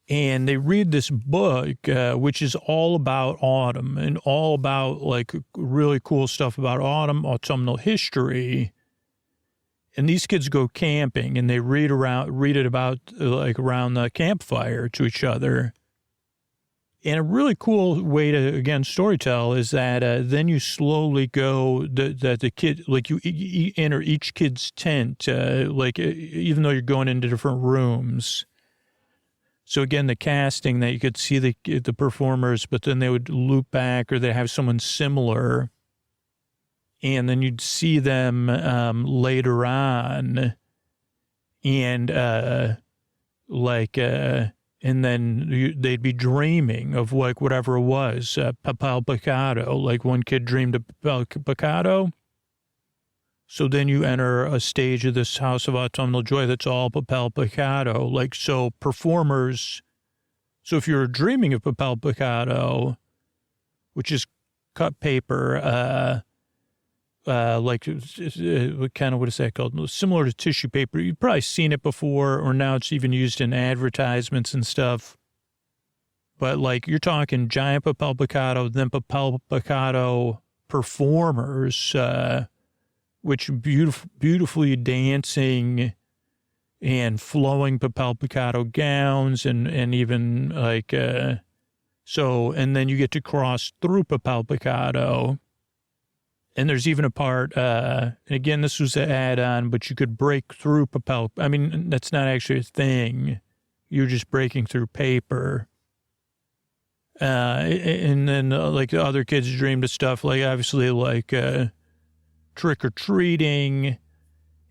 And they read this book, which is all about autumn and all about like really cool stuff about autumn, autumnal history. And these kids go camping and they read it about like around the campfire to each other. And a really cool way to, again, storytell is that then you slowly go that the kid, like you enter each kid's tent, even though you're going into different rooms. So again, the casting that you could see the performers, but then they would loop back or they have someone similar. And then you'd see them later on, and and then they'd be dreaming of like whatever it was, papal pecado. Like one kid dreamed of papal pecado. So then you enter a stage of this House of Autumnal Joy that's all papal pecado. Like, so performers, so if you're dreaming of papal pecado, which is cut paper, what is that called? Similar to tissue paper. You've probably seen it before, or now it's even used in advertisements and stuff. But like you're talking giant papel picado, then papel picado performers, which beautifully dancing and flowing papel picado gowns and even like, and then you get to cross through papel picado. And there's even a part, and again, this was an add-on, but you could break through papel. I mean, that's not actually a thing. You're just breaking through paper. And then, like, the other kids dreamed of stuff, like, obviously, like, trick-or-treating.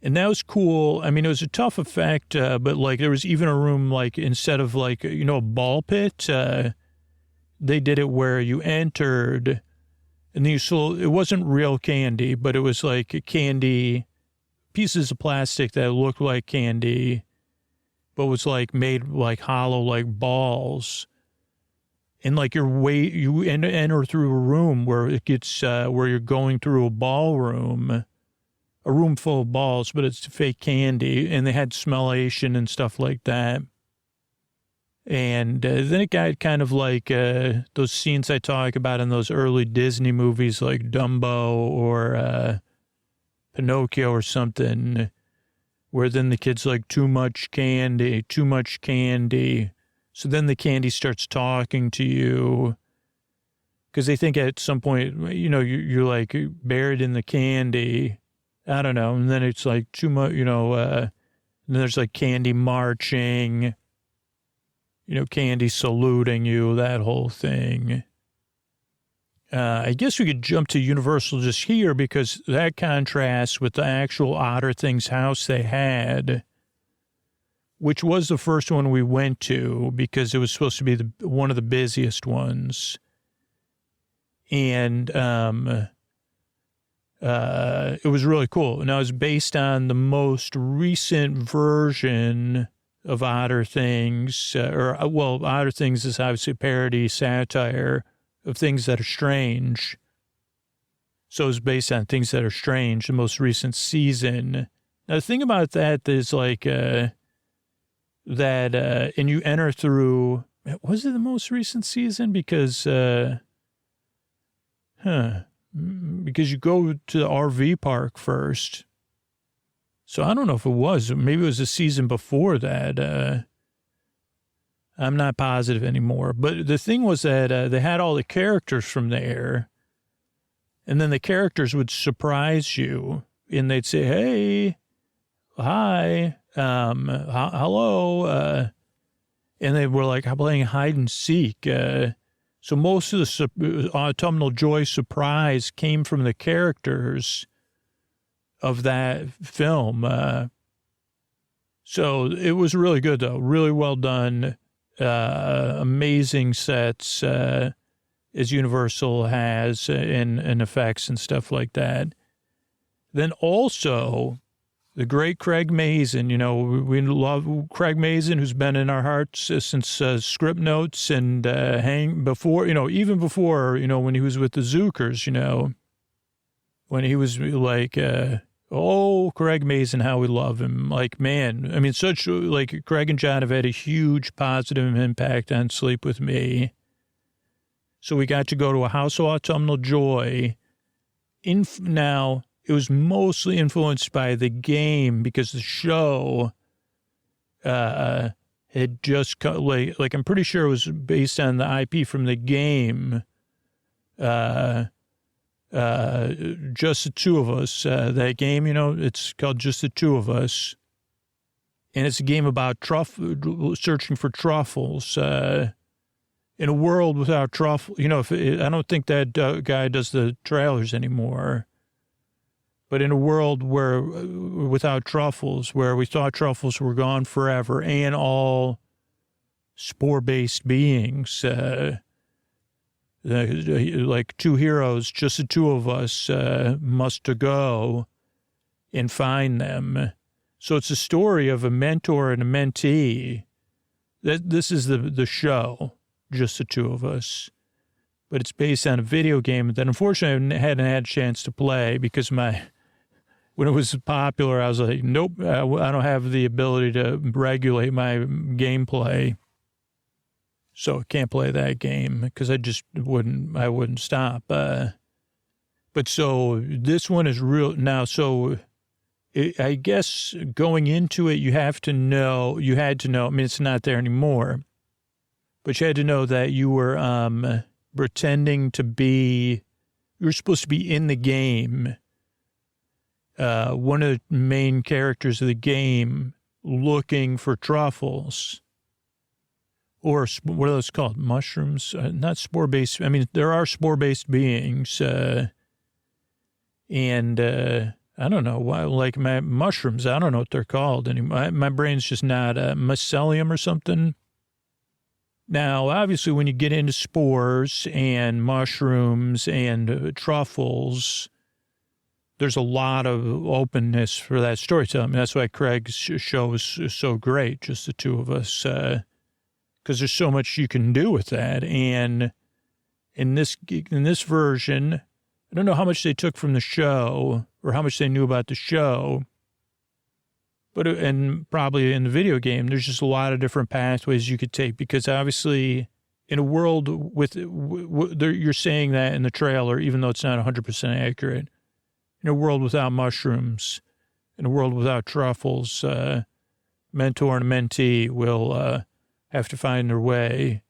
And that was cool. I mean, it was a tough effect, but, like, there was even a room, like, instead of, like, a ball pit, they did it where you entered... And it wasn't real candy, but it was like candy, pieces of plastic that looked like candy, but was like made like hollow, like balls. And like you enter through a room where it gets, where you're going through a ballroom, a room full of balls, but it's fake candy. And they had smellation and stuff like that. And then it got kind of like those scenes I talk about in those early Disney movies like Dumbo or Pinocchio or something, where then the kid's like, too much candy. So then the candy starts talking to you because they think at some point, you're like buried in the candy. I don't know. And then it's like too much, and there's like candy marching. Candy saluting you, that whole thing. I guess we could jump to Universal just here because that contrasts with the actual Otter Things house they had, which was the first one we went to because it was supposed to be one of the busiest ones. And it was really cool. And it was based on the most recent version of Otter Things, Otter Things is obviously a parody, satire of Things That Are Strange. So it's based on Things That Are Strange, the most recent season. Now, the thing about that is like and you enter through, was it the most recent season? Because, because you go to the RV park first. So I don't know if it was. Maybe it was a season before that. I'm not positive anymore. But the thing was that they had all the characters from there. And then the characters would surprise you. And they'd say, hey, hi, hello. And they were like playing hide and seek. So most of the Autumnal Joy surprise came from the characters of that film. So it was really good, though. Really well done. Amazing sets, as Universal has in effects and stuff like that. Then also the great Craig Mazin, we love Craig Mazin, who's been in our hearts since Script Notes and even before, when he was with the Zookers, when he was like, Craig Mazin, how we love him. Like, man, I mean, Craig and John have had a huge positive impact on Sleep With Me. So we got to go to a House of Autumnal Joy. Now, it was mostly influenced by the game because the show had just like I'm pretty sure it was based on the IP from the game. Just the Two of Us. That game, it's called Just the Two of Us, and it's a game about searching for truffles. In a world without truffle, I don't think that guy does the trailers anymore. But in a world without truffles, where we thought truffles were gone forever, and all spore-based beings, like two heroes, just the two of us, must go and find them. So it's a story of a mentor and a mentee. This is the show, just the two of us. But it's based on a video game that unfortunately I hadn't had a chance to play because when it was popular, I was like, nope, I don't have the ability to regulate my gameplay. So I can't play that game because I wouldn't stop. But so this one is real now. So I guess going into it, you had to know, I mean, it's not there anymore, but you had to know that you were pretending to be, you were supposed to be in the game. One of the main characters of the game looking for truffles, or what are those called? Mushrooms? Not spore-based. I mean, there are spore-based beings, and I don't know why. Like my mushrooms, I don't know what they're called anymore. My brain's just not mycelium or something. Now, obviously, when you get into spores and mushrooms and truffles, there's a lot of openness for that storytelling. That's why Craig's show is so great, just the two of us, because there's so much you can do with that. And in this version, I don't know how much they took from the show or how much they knew about the show, and probably in the video game, there's just a lot of different pathways you could take because obviously in a world with you're saying that in the trailer, even though it's not 100% accurate. In a world without mushrooms, in a world without truffles, mentor and mentee will have to find their way,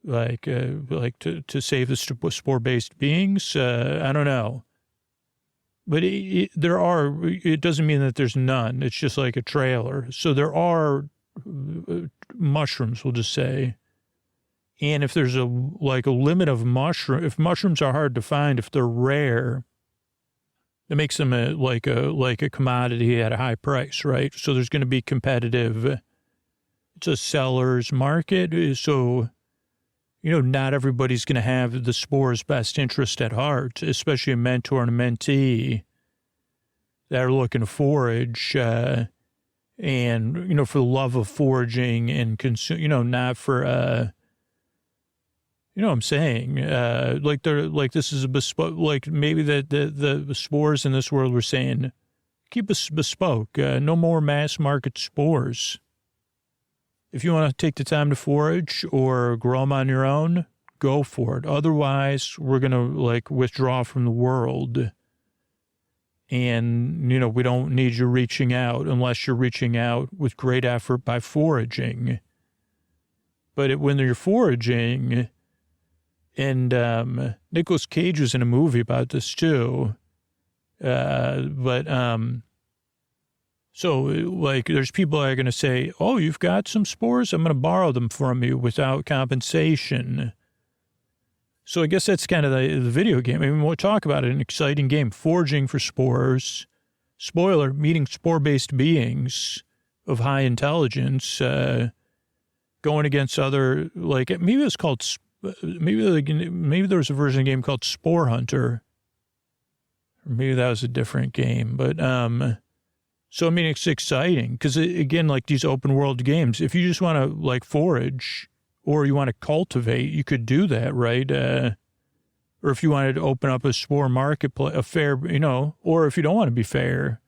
like to save the spore-based beings. I don't know, but it doesn't mean that there's none. It's just like a trailer. So there are mushrooms, we'll just say, and if there's a limit of if mushrooms are hard to find, if they're rare. It makes them like a commodity at a high price, right? So there's going to be competitive. It's a seller's market. So, not everybody's going to have the spore's best interest at heart, especially a mentor and a mentee that are looking to forage and, for the love of foraging and consume, not for, you know what I'm saying? This is a bespoke, maybe the spores in this world were saying, keep us bespoke, no more mass market spores. If you want to take the time to forage or grow them on your own, go for it. Otherwise, we're going to withdraw from the world. And, we don't need you reaching out unless you're reaching out with great effort by foraging. But when you're foraging, and Nicolas Cage was in a movie about this too. So there's people that are going to say, oh, you've got some spores? I'm going to borrow them from you without compensation. So I guess that's kind of the video game. I mean, we'll talk about it, an exciting game, foraging for spores. Spoiler, meeting spore-based beings of high intelligence, going against other, like, maybe it was called, maybe there was a version of the game called Spore Hunter. Or maybe that was a different game. But, so, I mean, it's exciting because, again, like these open world games, if you just want to, like, forage or you want to cultivate, you could do that, right? Or if you wanted to open up a spore marketplace, a fair, you know, or if you don't want to be fair.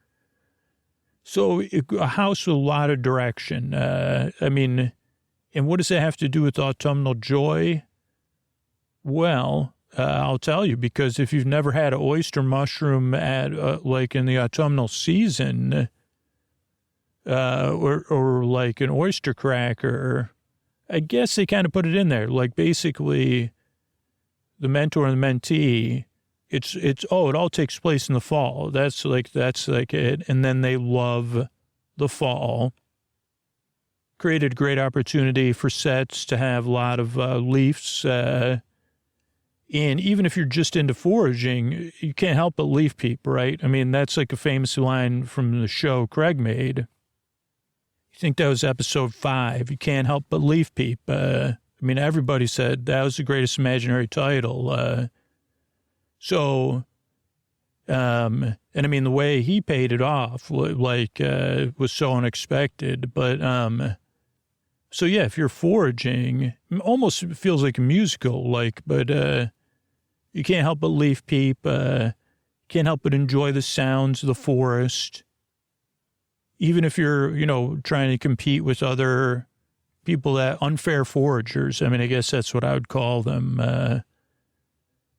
So a house with a lot of direction. I mean, and what does that have to do with autumnal joy? Well, I'll tell you, because if you've never had an oyster mushroom at like in the autumnal season, or like an oyster cracker, I guess they kind of put it in there. Like basically, the mentor and the mentee, it all takes place in the fall. That's like it. And then they love the fall. Created great opportunity for sets to have a lot of leaves. And even if you're just into foraging, you can't help but leaf peep, right? I mean, that's like a famous line from the show Craig made. I think that was episode 5. You can't help but leaf peep. I mean, everybody said that was the greatest imaginary title. And I mean, the way he paid it off, like, was so unexpected. But, so yeah, if you're foraging, almost feels like a musical, like, but, you can't help but leaf peep, can't help but enjoy the sounds of the forest. Even if you're, you know, trying to compete with other people that unfair foragers. I mean, I guess that's what I would call them.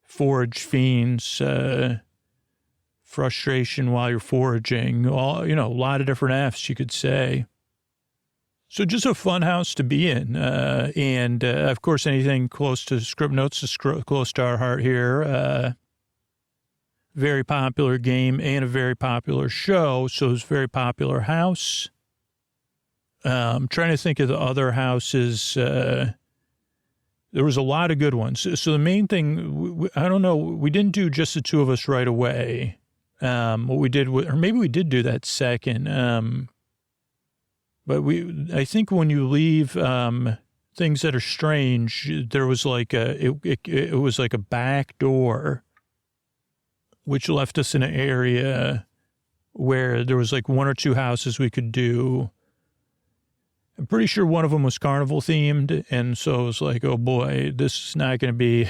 Forage fiends, frustration while you're foraging, all, you know, a lot of different F's you could say. So just a fun house to be in. And of course, anything close to Script Notes is close to our heart here. Very popular game and a very popular show. So it's a very popular house. I'm trying to think of the other houses. There was a lot of good ones. So the main thing, I don't know, we didn't do just the two of us right away. What we did, or maybe we did do that second. But I think when you leave things that are strange, there was like it was like a back door, which left us in an area where there was like 1 or 2 houses we could do. I'm pretty sure one of them was carnival themed. And so it was like, oh boy, this is not going to be,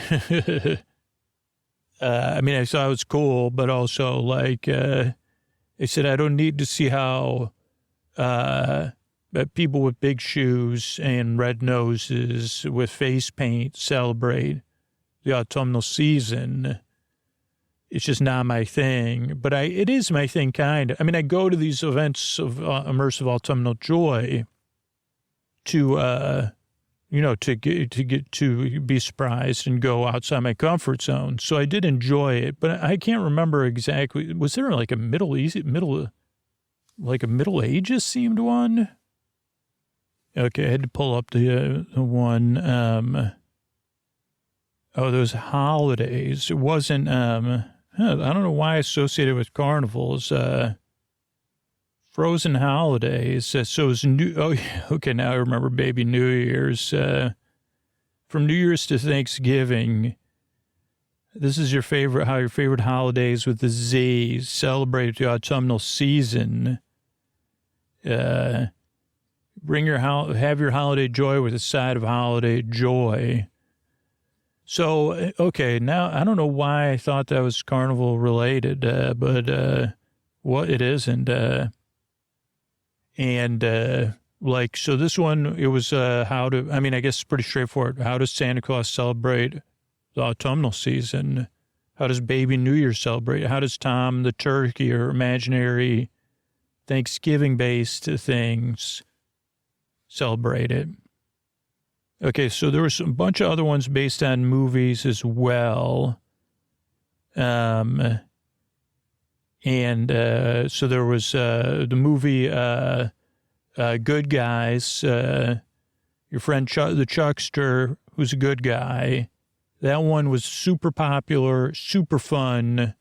I mean, I thought it was cool, but also like, I said, I don't need to see how, people with big shoes and red noses with face paint celebrate the autumnal season. It's just not my thing, but it is my thing, kind of. I mean, I go to these events of immersive autumnal joy to, you know, to get to be surprised and go outside my comfort zone. So I did enjoy it, but I can't remember exactly. Was there like a Middle Ages themed one? Okay, I had to pull up the one. There was holidays. It wasn't. I don't know why I associated with carnivals. Frozen holidays. So it was new. Oh, yeah, okay. Now I remember Baby New Year's. From New Year's to Thanksgiving. This is your favorite. How your favorite holidays with the Z celebrate the autumnal season. Have your holiday joy with a side of holiday joy. So, okay, now I don't know why I thought that was carnival related, but what it isn't. Like, so this one, it was I guess it's pretty straightforward. How does Santa Claus celebrate the autumnal season? How does Baby New Year celebrate? How does Tom the Turkey or imaginary Thanksgiving-based things celebrate it? Okay, so there was a bunch of other ones based on movies as well. So there was the movie Good Guys, your friend the Chuckster, who's a good guy. That one was super popular, super fun.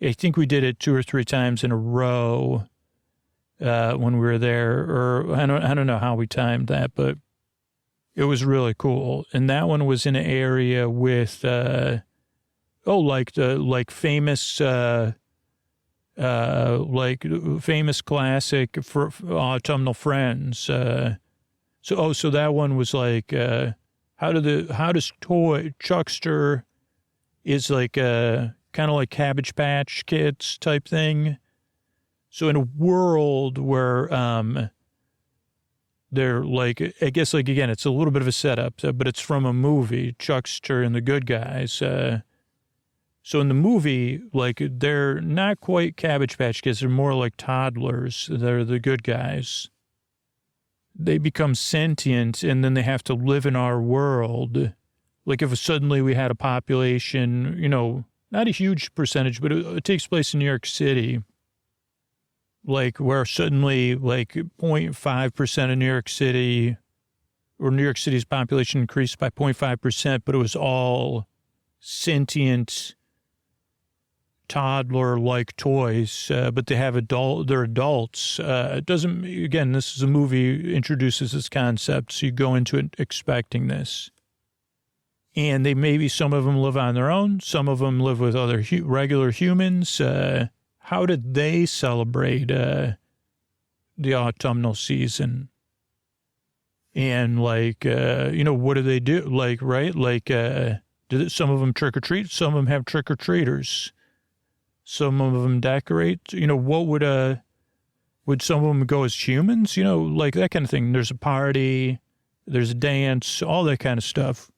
I think we did it 2 or 3 times in a row. when we were there, or I don't know how we timed that, but it was really cool. And that one was in an area with, like famous, like famous classic for autumnal friends. So that one was like, how does toy Chuckster is like kind of like Cabbage Patch Kids type thing. So in a world where they're like, I guess like again, it's a little bit of a setup, but it's from a movie, Chuckster and the Good Guys. So in the movie, like they're not quite Cabbage Patch Kids; they're more like toddlers. They're the good guys. They become sentient, and then they have to live in our world. Like if suddenly we had a population, you know, not a huge percentage, but it takes place in New York City. Like where suddenly like 0.5% of New York City or New York City's population increased by 0.5%, but it was all sentient toddler-like toys, but they have they're adults. It doesn't, again, this is a movie, introduces this concept, so you go into it expecting this. And maybe some of them live on their own, some of them live with other regular humans. How did they celebrate the autumnal season? And like, what do they do? Like, right? Like, some of them trick or treat, some of them have trick or treaters. Some of them decorate, what would some of them go as humans? Like that kind of thing. There's a party, there's a dance, all that kind of stuff.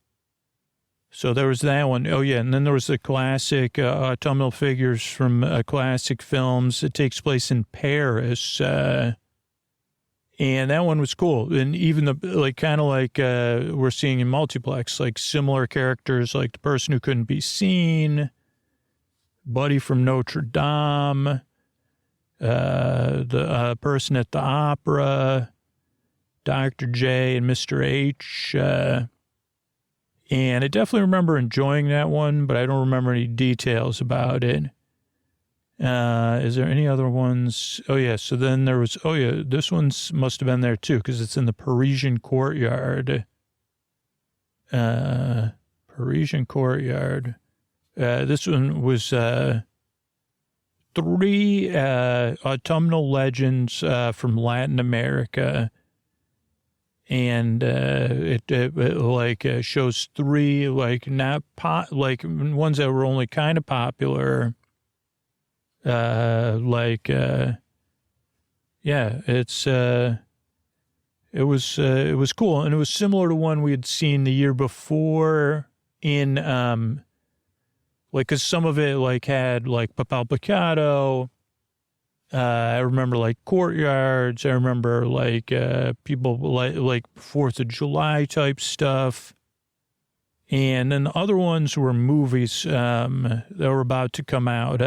So there was that one. Oh, yeah. And then there was the classic autumnal figures from classic films. It takes place in Paris. And that one was cool. And even kind of like we're seeing in multiplex, like similar characters, like the person who couldn't be seen, Buddy from Notre Dame, the person at the opera, Dr. J and Mr. H. And I definitely remember enjoying that one, but I don't remember any details about it. Is there any other ones? Oh, yeah. So then there was, this one's must have been there too, because it's in the Parisian Courtyard. Parisian Courtyard. This one was 3 autumnal legends from Latin America. And it shows 3 like not like ones that were only kind of popular. It was cool, and it was similar to one we had seen the year before in because some of it like had like papal picado. I remember like courtyards. I remember like people like 4th of July type stuff. And then the other ones were movies that were about to come out.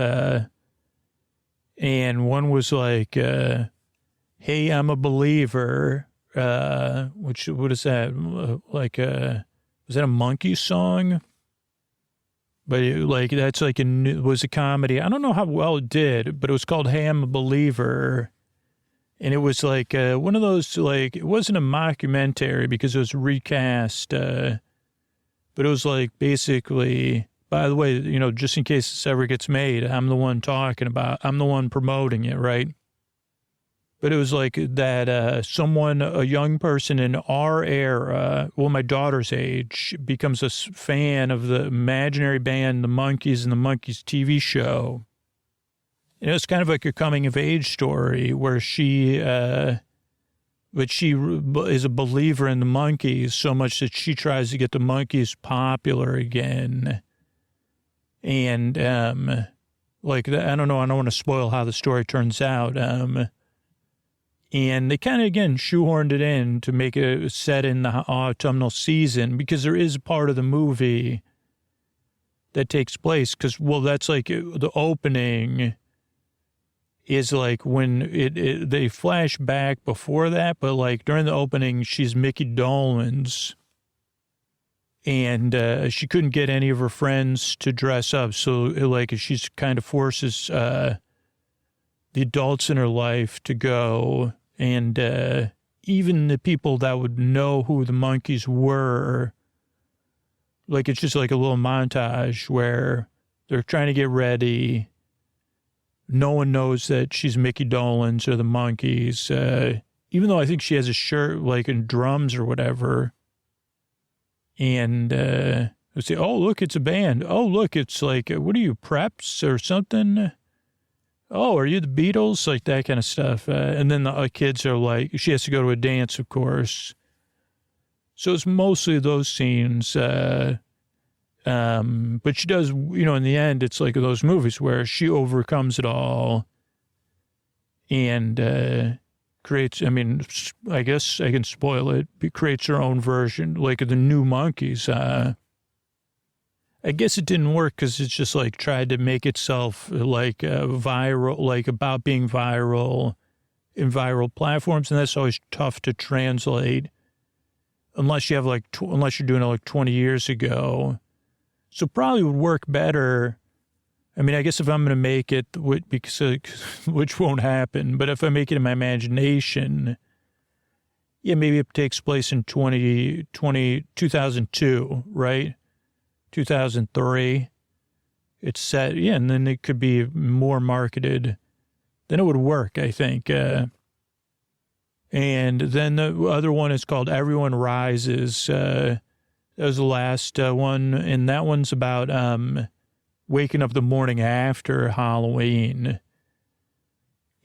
And one was like, Hey, I'm a Believer, what is that? Was that a Monkey song? But that's like was a comedy. I don't know how well it did, but it was called Hey, I'm a Believer. And it was like one of those, like, it wasn't a mockumentary because it was recast. But it was like basically, by the way, just in case this ever gets made, I'm the one promoting it, right? But it was like that a young person in our era, my daughter's age, becomes a fan of the imaginary band, the Monkees, and the Monkees TV show. And it was kind of like a coming-of-age story where she is a believer in the Monkees so much that she tries to get the Monkees popular again. And, I don't know, I don't want to spoil how the story turns out. And they kind of, again, shoehorned it in to make it set in the autumnal season because there is a part of the movie that takes place because, that's like the opening is like when they flash back before that, but like during the opening, she's Mickey Dolenz and she couldn't get any of her friends to dress up. So like she's kind of forces the adults in her life to go, and even the people that would know who the monkeys were. Like, it's just like a little montage where they're trying to get ready. No one knows that she's Mickey Dolenz or the monkeys, even though I think she has a shirt like in drums or whatever. And they say, oh, look, it's a band. Oh, look, it's like, what are you, Preps or something? Oh, are you the Beatles? Like that kind of stuff. And then the kids are like, she has to go to a dance, of course. So it's mostly those scenes. But she does, in the end, it's like those movies where she overcomes it all and creates, I guess I can spoil it, creates her own version, like the new monkeys. I guess it didn't work because it's just like tried to make itself like viral, like about being viral in viral platforms. And that's always tough to translate unless you have unless you're doing it like 20 years ago. So probably would work better. I guess if I'm going to make it, which won't happen, but if I make it in my imagination, yeah, maybe it takes place in 2002, right? 2003. It's set, yeah, and then it could be more marketed. Then it would work, I think. And then the other one is called Everyone Rises. That was the last one, and that one's about waking up the morning after Halloween.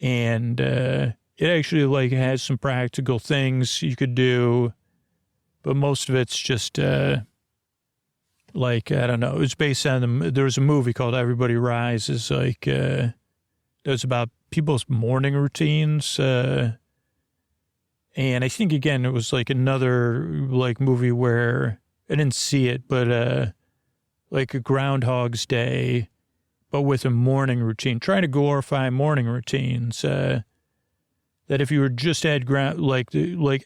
And it actually like has some practical things you could do, but most of it's just like, I don't know. It's based on there was a movie called Everybody Rises, like it was about people's morning routines. And I think again it was like another like movie where I didn't see it, but like a Groundhog's Day, but with a morning routine, trying to glorify morning routines. That if you were just had like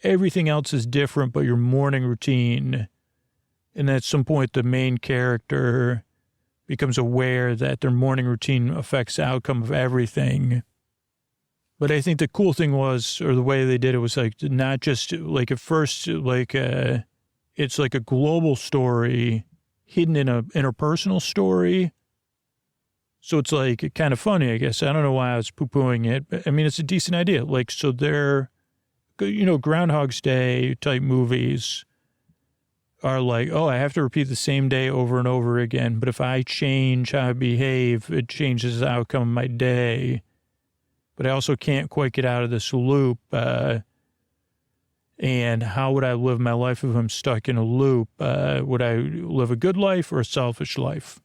everything else is different, but your morning routine, and at some point the main character becomes aware that their morning routine affects the outcome of everything. But I think the cool thing was, or the way they did it was like not just like at first, like it's like a global story hidden in a interpersonal story. So it's like kind of funny, I guess. I don't know why I was poo-pooing it, but it's a decent idea. Like, so they're, Groundhog's Day type movies are like, oh, I have to repeat the same day over and over again. But if I change how I behave, it changes the outcome of my day. But I also can't quite get out of this loop. And how would I live my life if I'm stuck in a loop? Would I live a good life or a selfish life?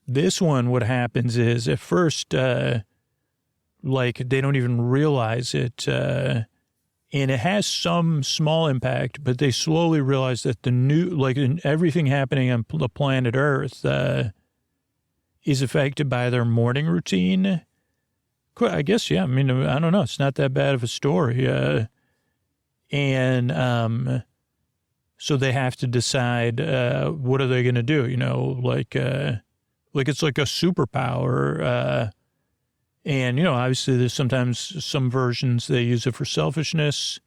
This one, what happens is at first, like they don't even realize it. And it has some small impact, but they slowly realize that the new, like everything happening on the planet Earth is affected by their morning routine. I guess, yeah. I don't know. It's not that bad of a story. And so they have to decide what are they going to do, like it's like a superpower. And, obviously there's sometimes some versions they use it for selfishness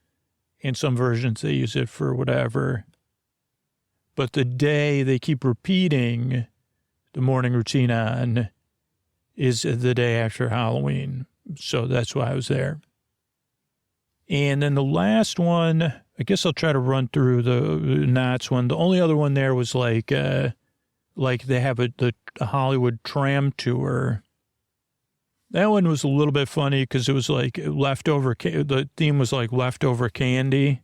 and some versions they use it for whatever. But the day they keep repeating the morning routine on is the day after Halloween. So that's why I was there. And then the last one, I guess I'll try to run through the Knott's one. The only other one there was like they have the Hollywood tram tour. That one was a little bit funny because it was like leftover. The theme was like leftover candy,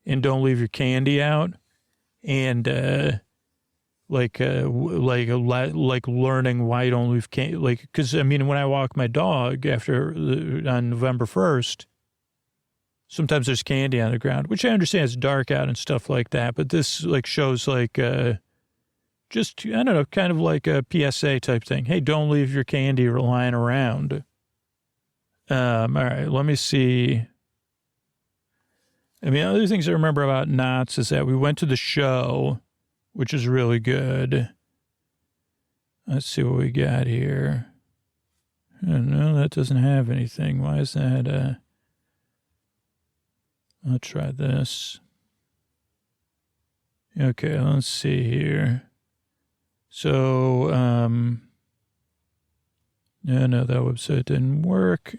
and don't leave your candy out, and like learning why you don't leave candy. Like, because when I walk my dog on November 1st, sometimes there's candy on the ground, which I understand it's dark out and stuff like that. But this like shows like just, I don't know, kind of like a PSA type thing. Hey, don't leave your candy lying around. All right, let me see. Other things I remember about Knott's is that we went to the show, which is really good. Let's see what we got here. No, that doesn't have anything. Why is that? I'll try this. Okay, let's see here. So, no, that website didn't work.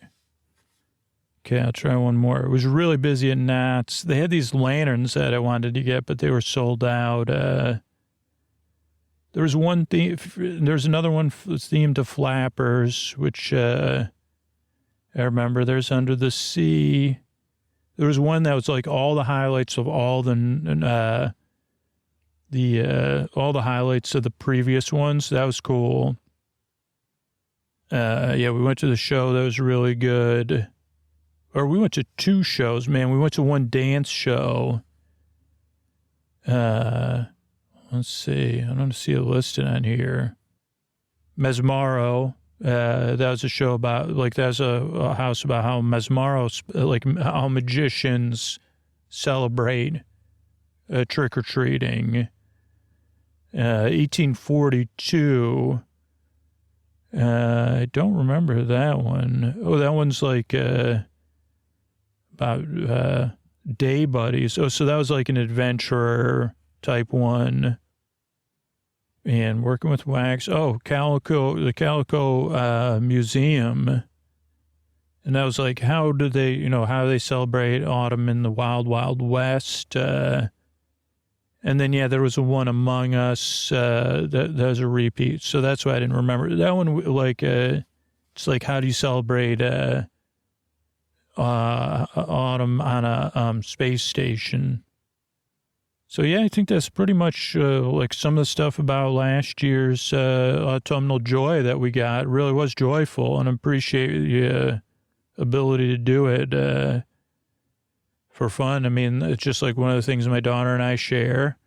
Okay, I'll try one more. It was really busy at Knott's. They had these lanterns that I wanted to get, but they were sold out. There was one theme. There's another one themed to flappers, which I remember. There's Under the Sea. There was one that was like all the highlights of all the highlights of the previous ones. That was cool. Yeah, we went to the show. That was really good. Or we went to two shows, man. We went to one dance show. Let's see. I don't see it listed on here. Mesmaro. That was a show about, like, that was a house about how Mesmaro, like, how magicians celebrate trick-or-treating. 1842. I don't remember that one. Oh, that one's like about day buddies. Oh, so that was like an adventurer type one. And working with wax. Oh, the Calico Museum. And that was like, how do they celebrate autumn in the Wild Wild West? And then, yeah, there was a one Among Us that was a repeat. So that's why I didn't remember. That one, like, it's like, how do you celebrate autumn on a space station? So, yeah, I think that's pretty much like some of the stuff about last year's Autumnal Joy that we got. It really was joyful, and I appreciate your ability to do it for fun. I mean, it's just like one of the things my daughter and I share.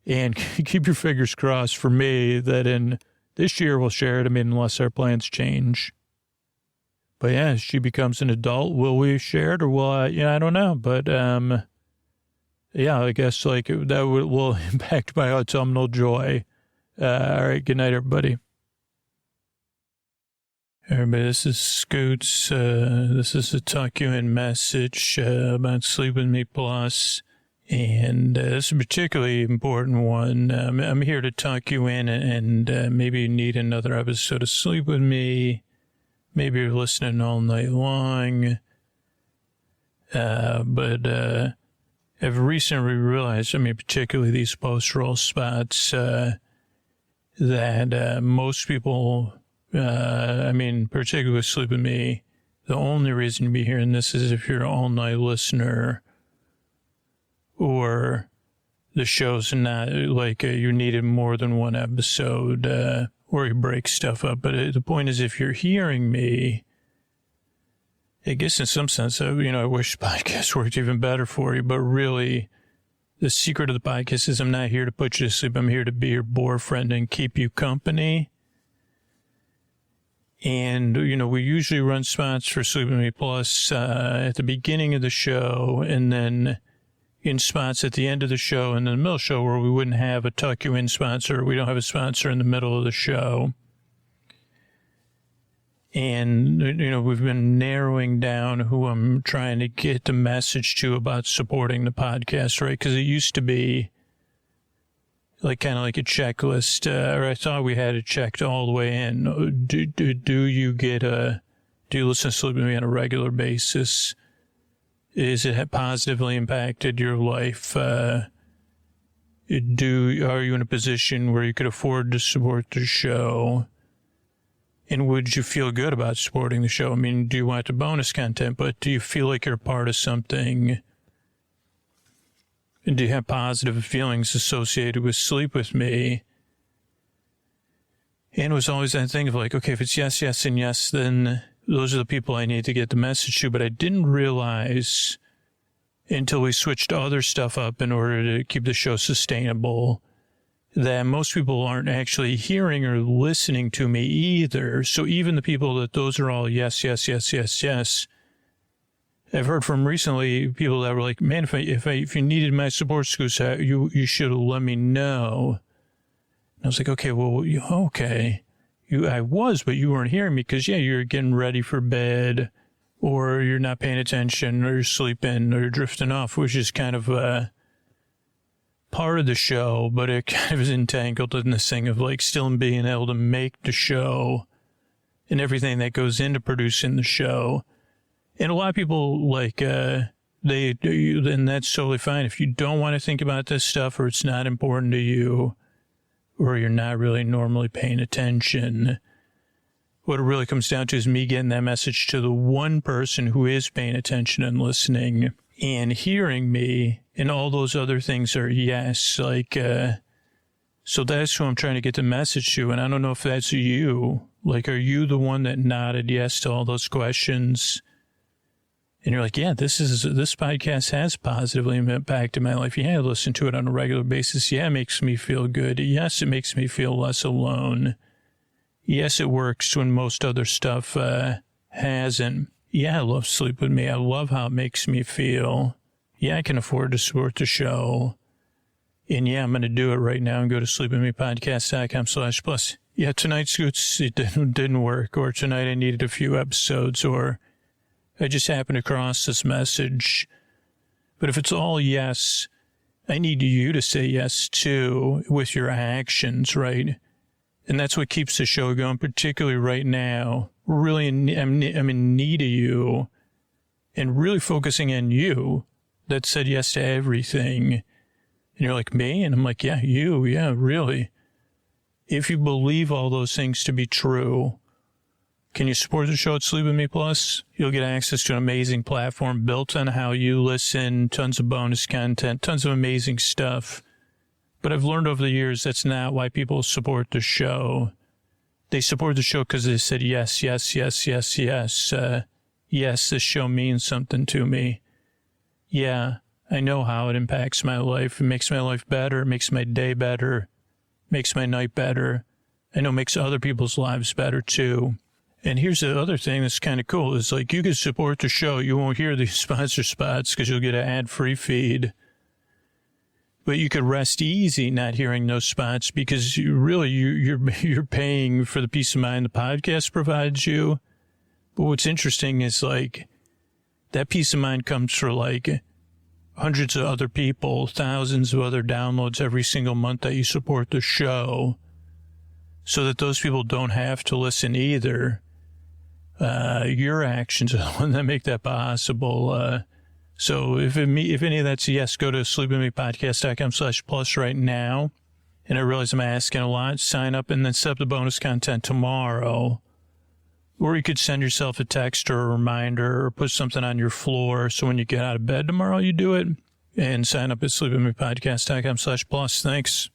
And keep your fingers crossed for me that in this year we'll share it. I mean, unless our plans change. But yeah, as she becomes an adult, will we share it or will I? Yeah, I don't know. But yeah, I guess like that will impact my autumnal joy. All right, good night, everybody. Everybody, this is Scoots. This is a Tuck You In message about Sleep With Me Plus. And this is a particularly important one. I'm here to tuck you in and maybe you need another episode of Sleep With Me. Maybe you're listening all night long. But I've recently realized, I mean, particularly these post-roll spots, that most people, I mean, particularly with Sleep With Me, the only reason to be hearing this is if you're an all-night listener or the show's not like you needed more than one episode or you break stuff up. But the point is, if you're hearing me, I guess in some sense, I wish the podcast worked even better for you. But really, the secret of the podcast is I'm not here to put you to sleep. I'm here to be your bore friend and keep you company. And, we usually run spots for Sleep With Me Plus at the beginning of the show and then in spots at the end of the show and in the middle of the show where we wouldn't have a Tuck You In sponsor. We don't have a sponsor in the middle of the show. And, we've been narrowing down who I'm trying to get the message to about supporting the podcast, right? Because it used to be like kind of like a checklist, or I thought we had it checked all the way in. Do you listen to Sleep With Me on a regular basis? Is it positively impacted your life? Are you in a position where you could afford to support the show? And would you feel good about supporting the show? I mean, do you want the bonus content, but do you feel like you're a part of something? And do you have positive feelings associated with Sleep With Me? And it was always that thing of like, okay, if it's yes, yes, and yes, then those are the people I need to get the message to. But I didn't realize until we switched other stuff up in order to keep the show sustainable that most people aren't actually hearing or listening to me either. So even the people that those are all yes, yes, yes, yes, yes. I've heard from recently people that were like, man, if you needed my support, Scoots, you should have let me know. And I was like, okay, well, okay. I was, but you weren't hearing me because, yeah, you're getting ready for bed, or you're not paying attention, or you're sleeping, or you're drifting off, which is kind of part of the show, but it kind of is entangled in this thing of like still being able to make the show and everything that goes into producing the show. And a lot of people like, and that's totally fine. If you don't want to think about this stuff, or it's not important to you, or you're not really normally paying attention, what it really comes down to is me getting that message to the one person who is paying attention and listening and hearing me, and all those other things are yes. Like, so that's who I'm trying to get the message to. And I don't know if that's you. Like, are you the one that nodded yes to all those questions? And you're like, yeah, this podcast has positively impacted my life. Yeah, I listen to it on a regular basis. Yeah, it makes me feel good. Yes, it makes me feel less alone. Yes, it works when most other stuff hasn't. Yeah, I love Sleep With Me. I love how it makes me feel. Yeah, I can afford to support the show. And yeah, I'm going to do it right now and go to sleepwithmepodcast.com/plus. Yeah, tonight's it didn't work, or tonight I needed a few episodes, or I just happened across this message. But if it's all yes, I need you to say yes too with your actions, right? And that's what keeps the show going, particularly right now. Really, I'm in need of you, and really focusing on you that said yes to everything. And you're like, me? And I'm like, yeah, you, yeah, really. If you believe all those things to be true, can you support the show at Sleep With Me Plus? You'll get access to an amazing platform built on how you listen, tons of bonus content, tons of amazing stuff. But I've learned over the years that's not why people support the show. They support the show because they said yes, yes, yes, yes, yes. Yes, this show means something to me. Yeah, I know how it impacts my life. It makes my life better. It makes my day better. Makes my night better. I know it makes other people's lives better too. And here's the other thing that's kind of cool is like you can support the show. You won't hear these sponsor spots because you'll get an ad-free feed. But you could rest easy not hearing those spots because you're paying for the peace of mind the podcast provides you. But what's interesting is like that peace of mind comes for like hundreds of other people, thousands of other downloads every single month that you support the show, so that those people don't have to listen either. Your actions are the one that make that possible. So if any of that's yes, go to sleepwithmepodcast.com/plus right now. And I realize I'm asking a lot. Sign up and then set up the bonus content tomorrow. Or you could send yourself a text or a reminder or put something on your floor so when you get out of bed tomorrow, you do it. And sign up at sleepwithmepodcast.com/plus. Thanks.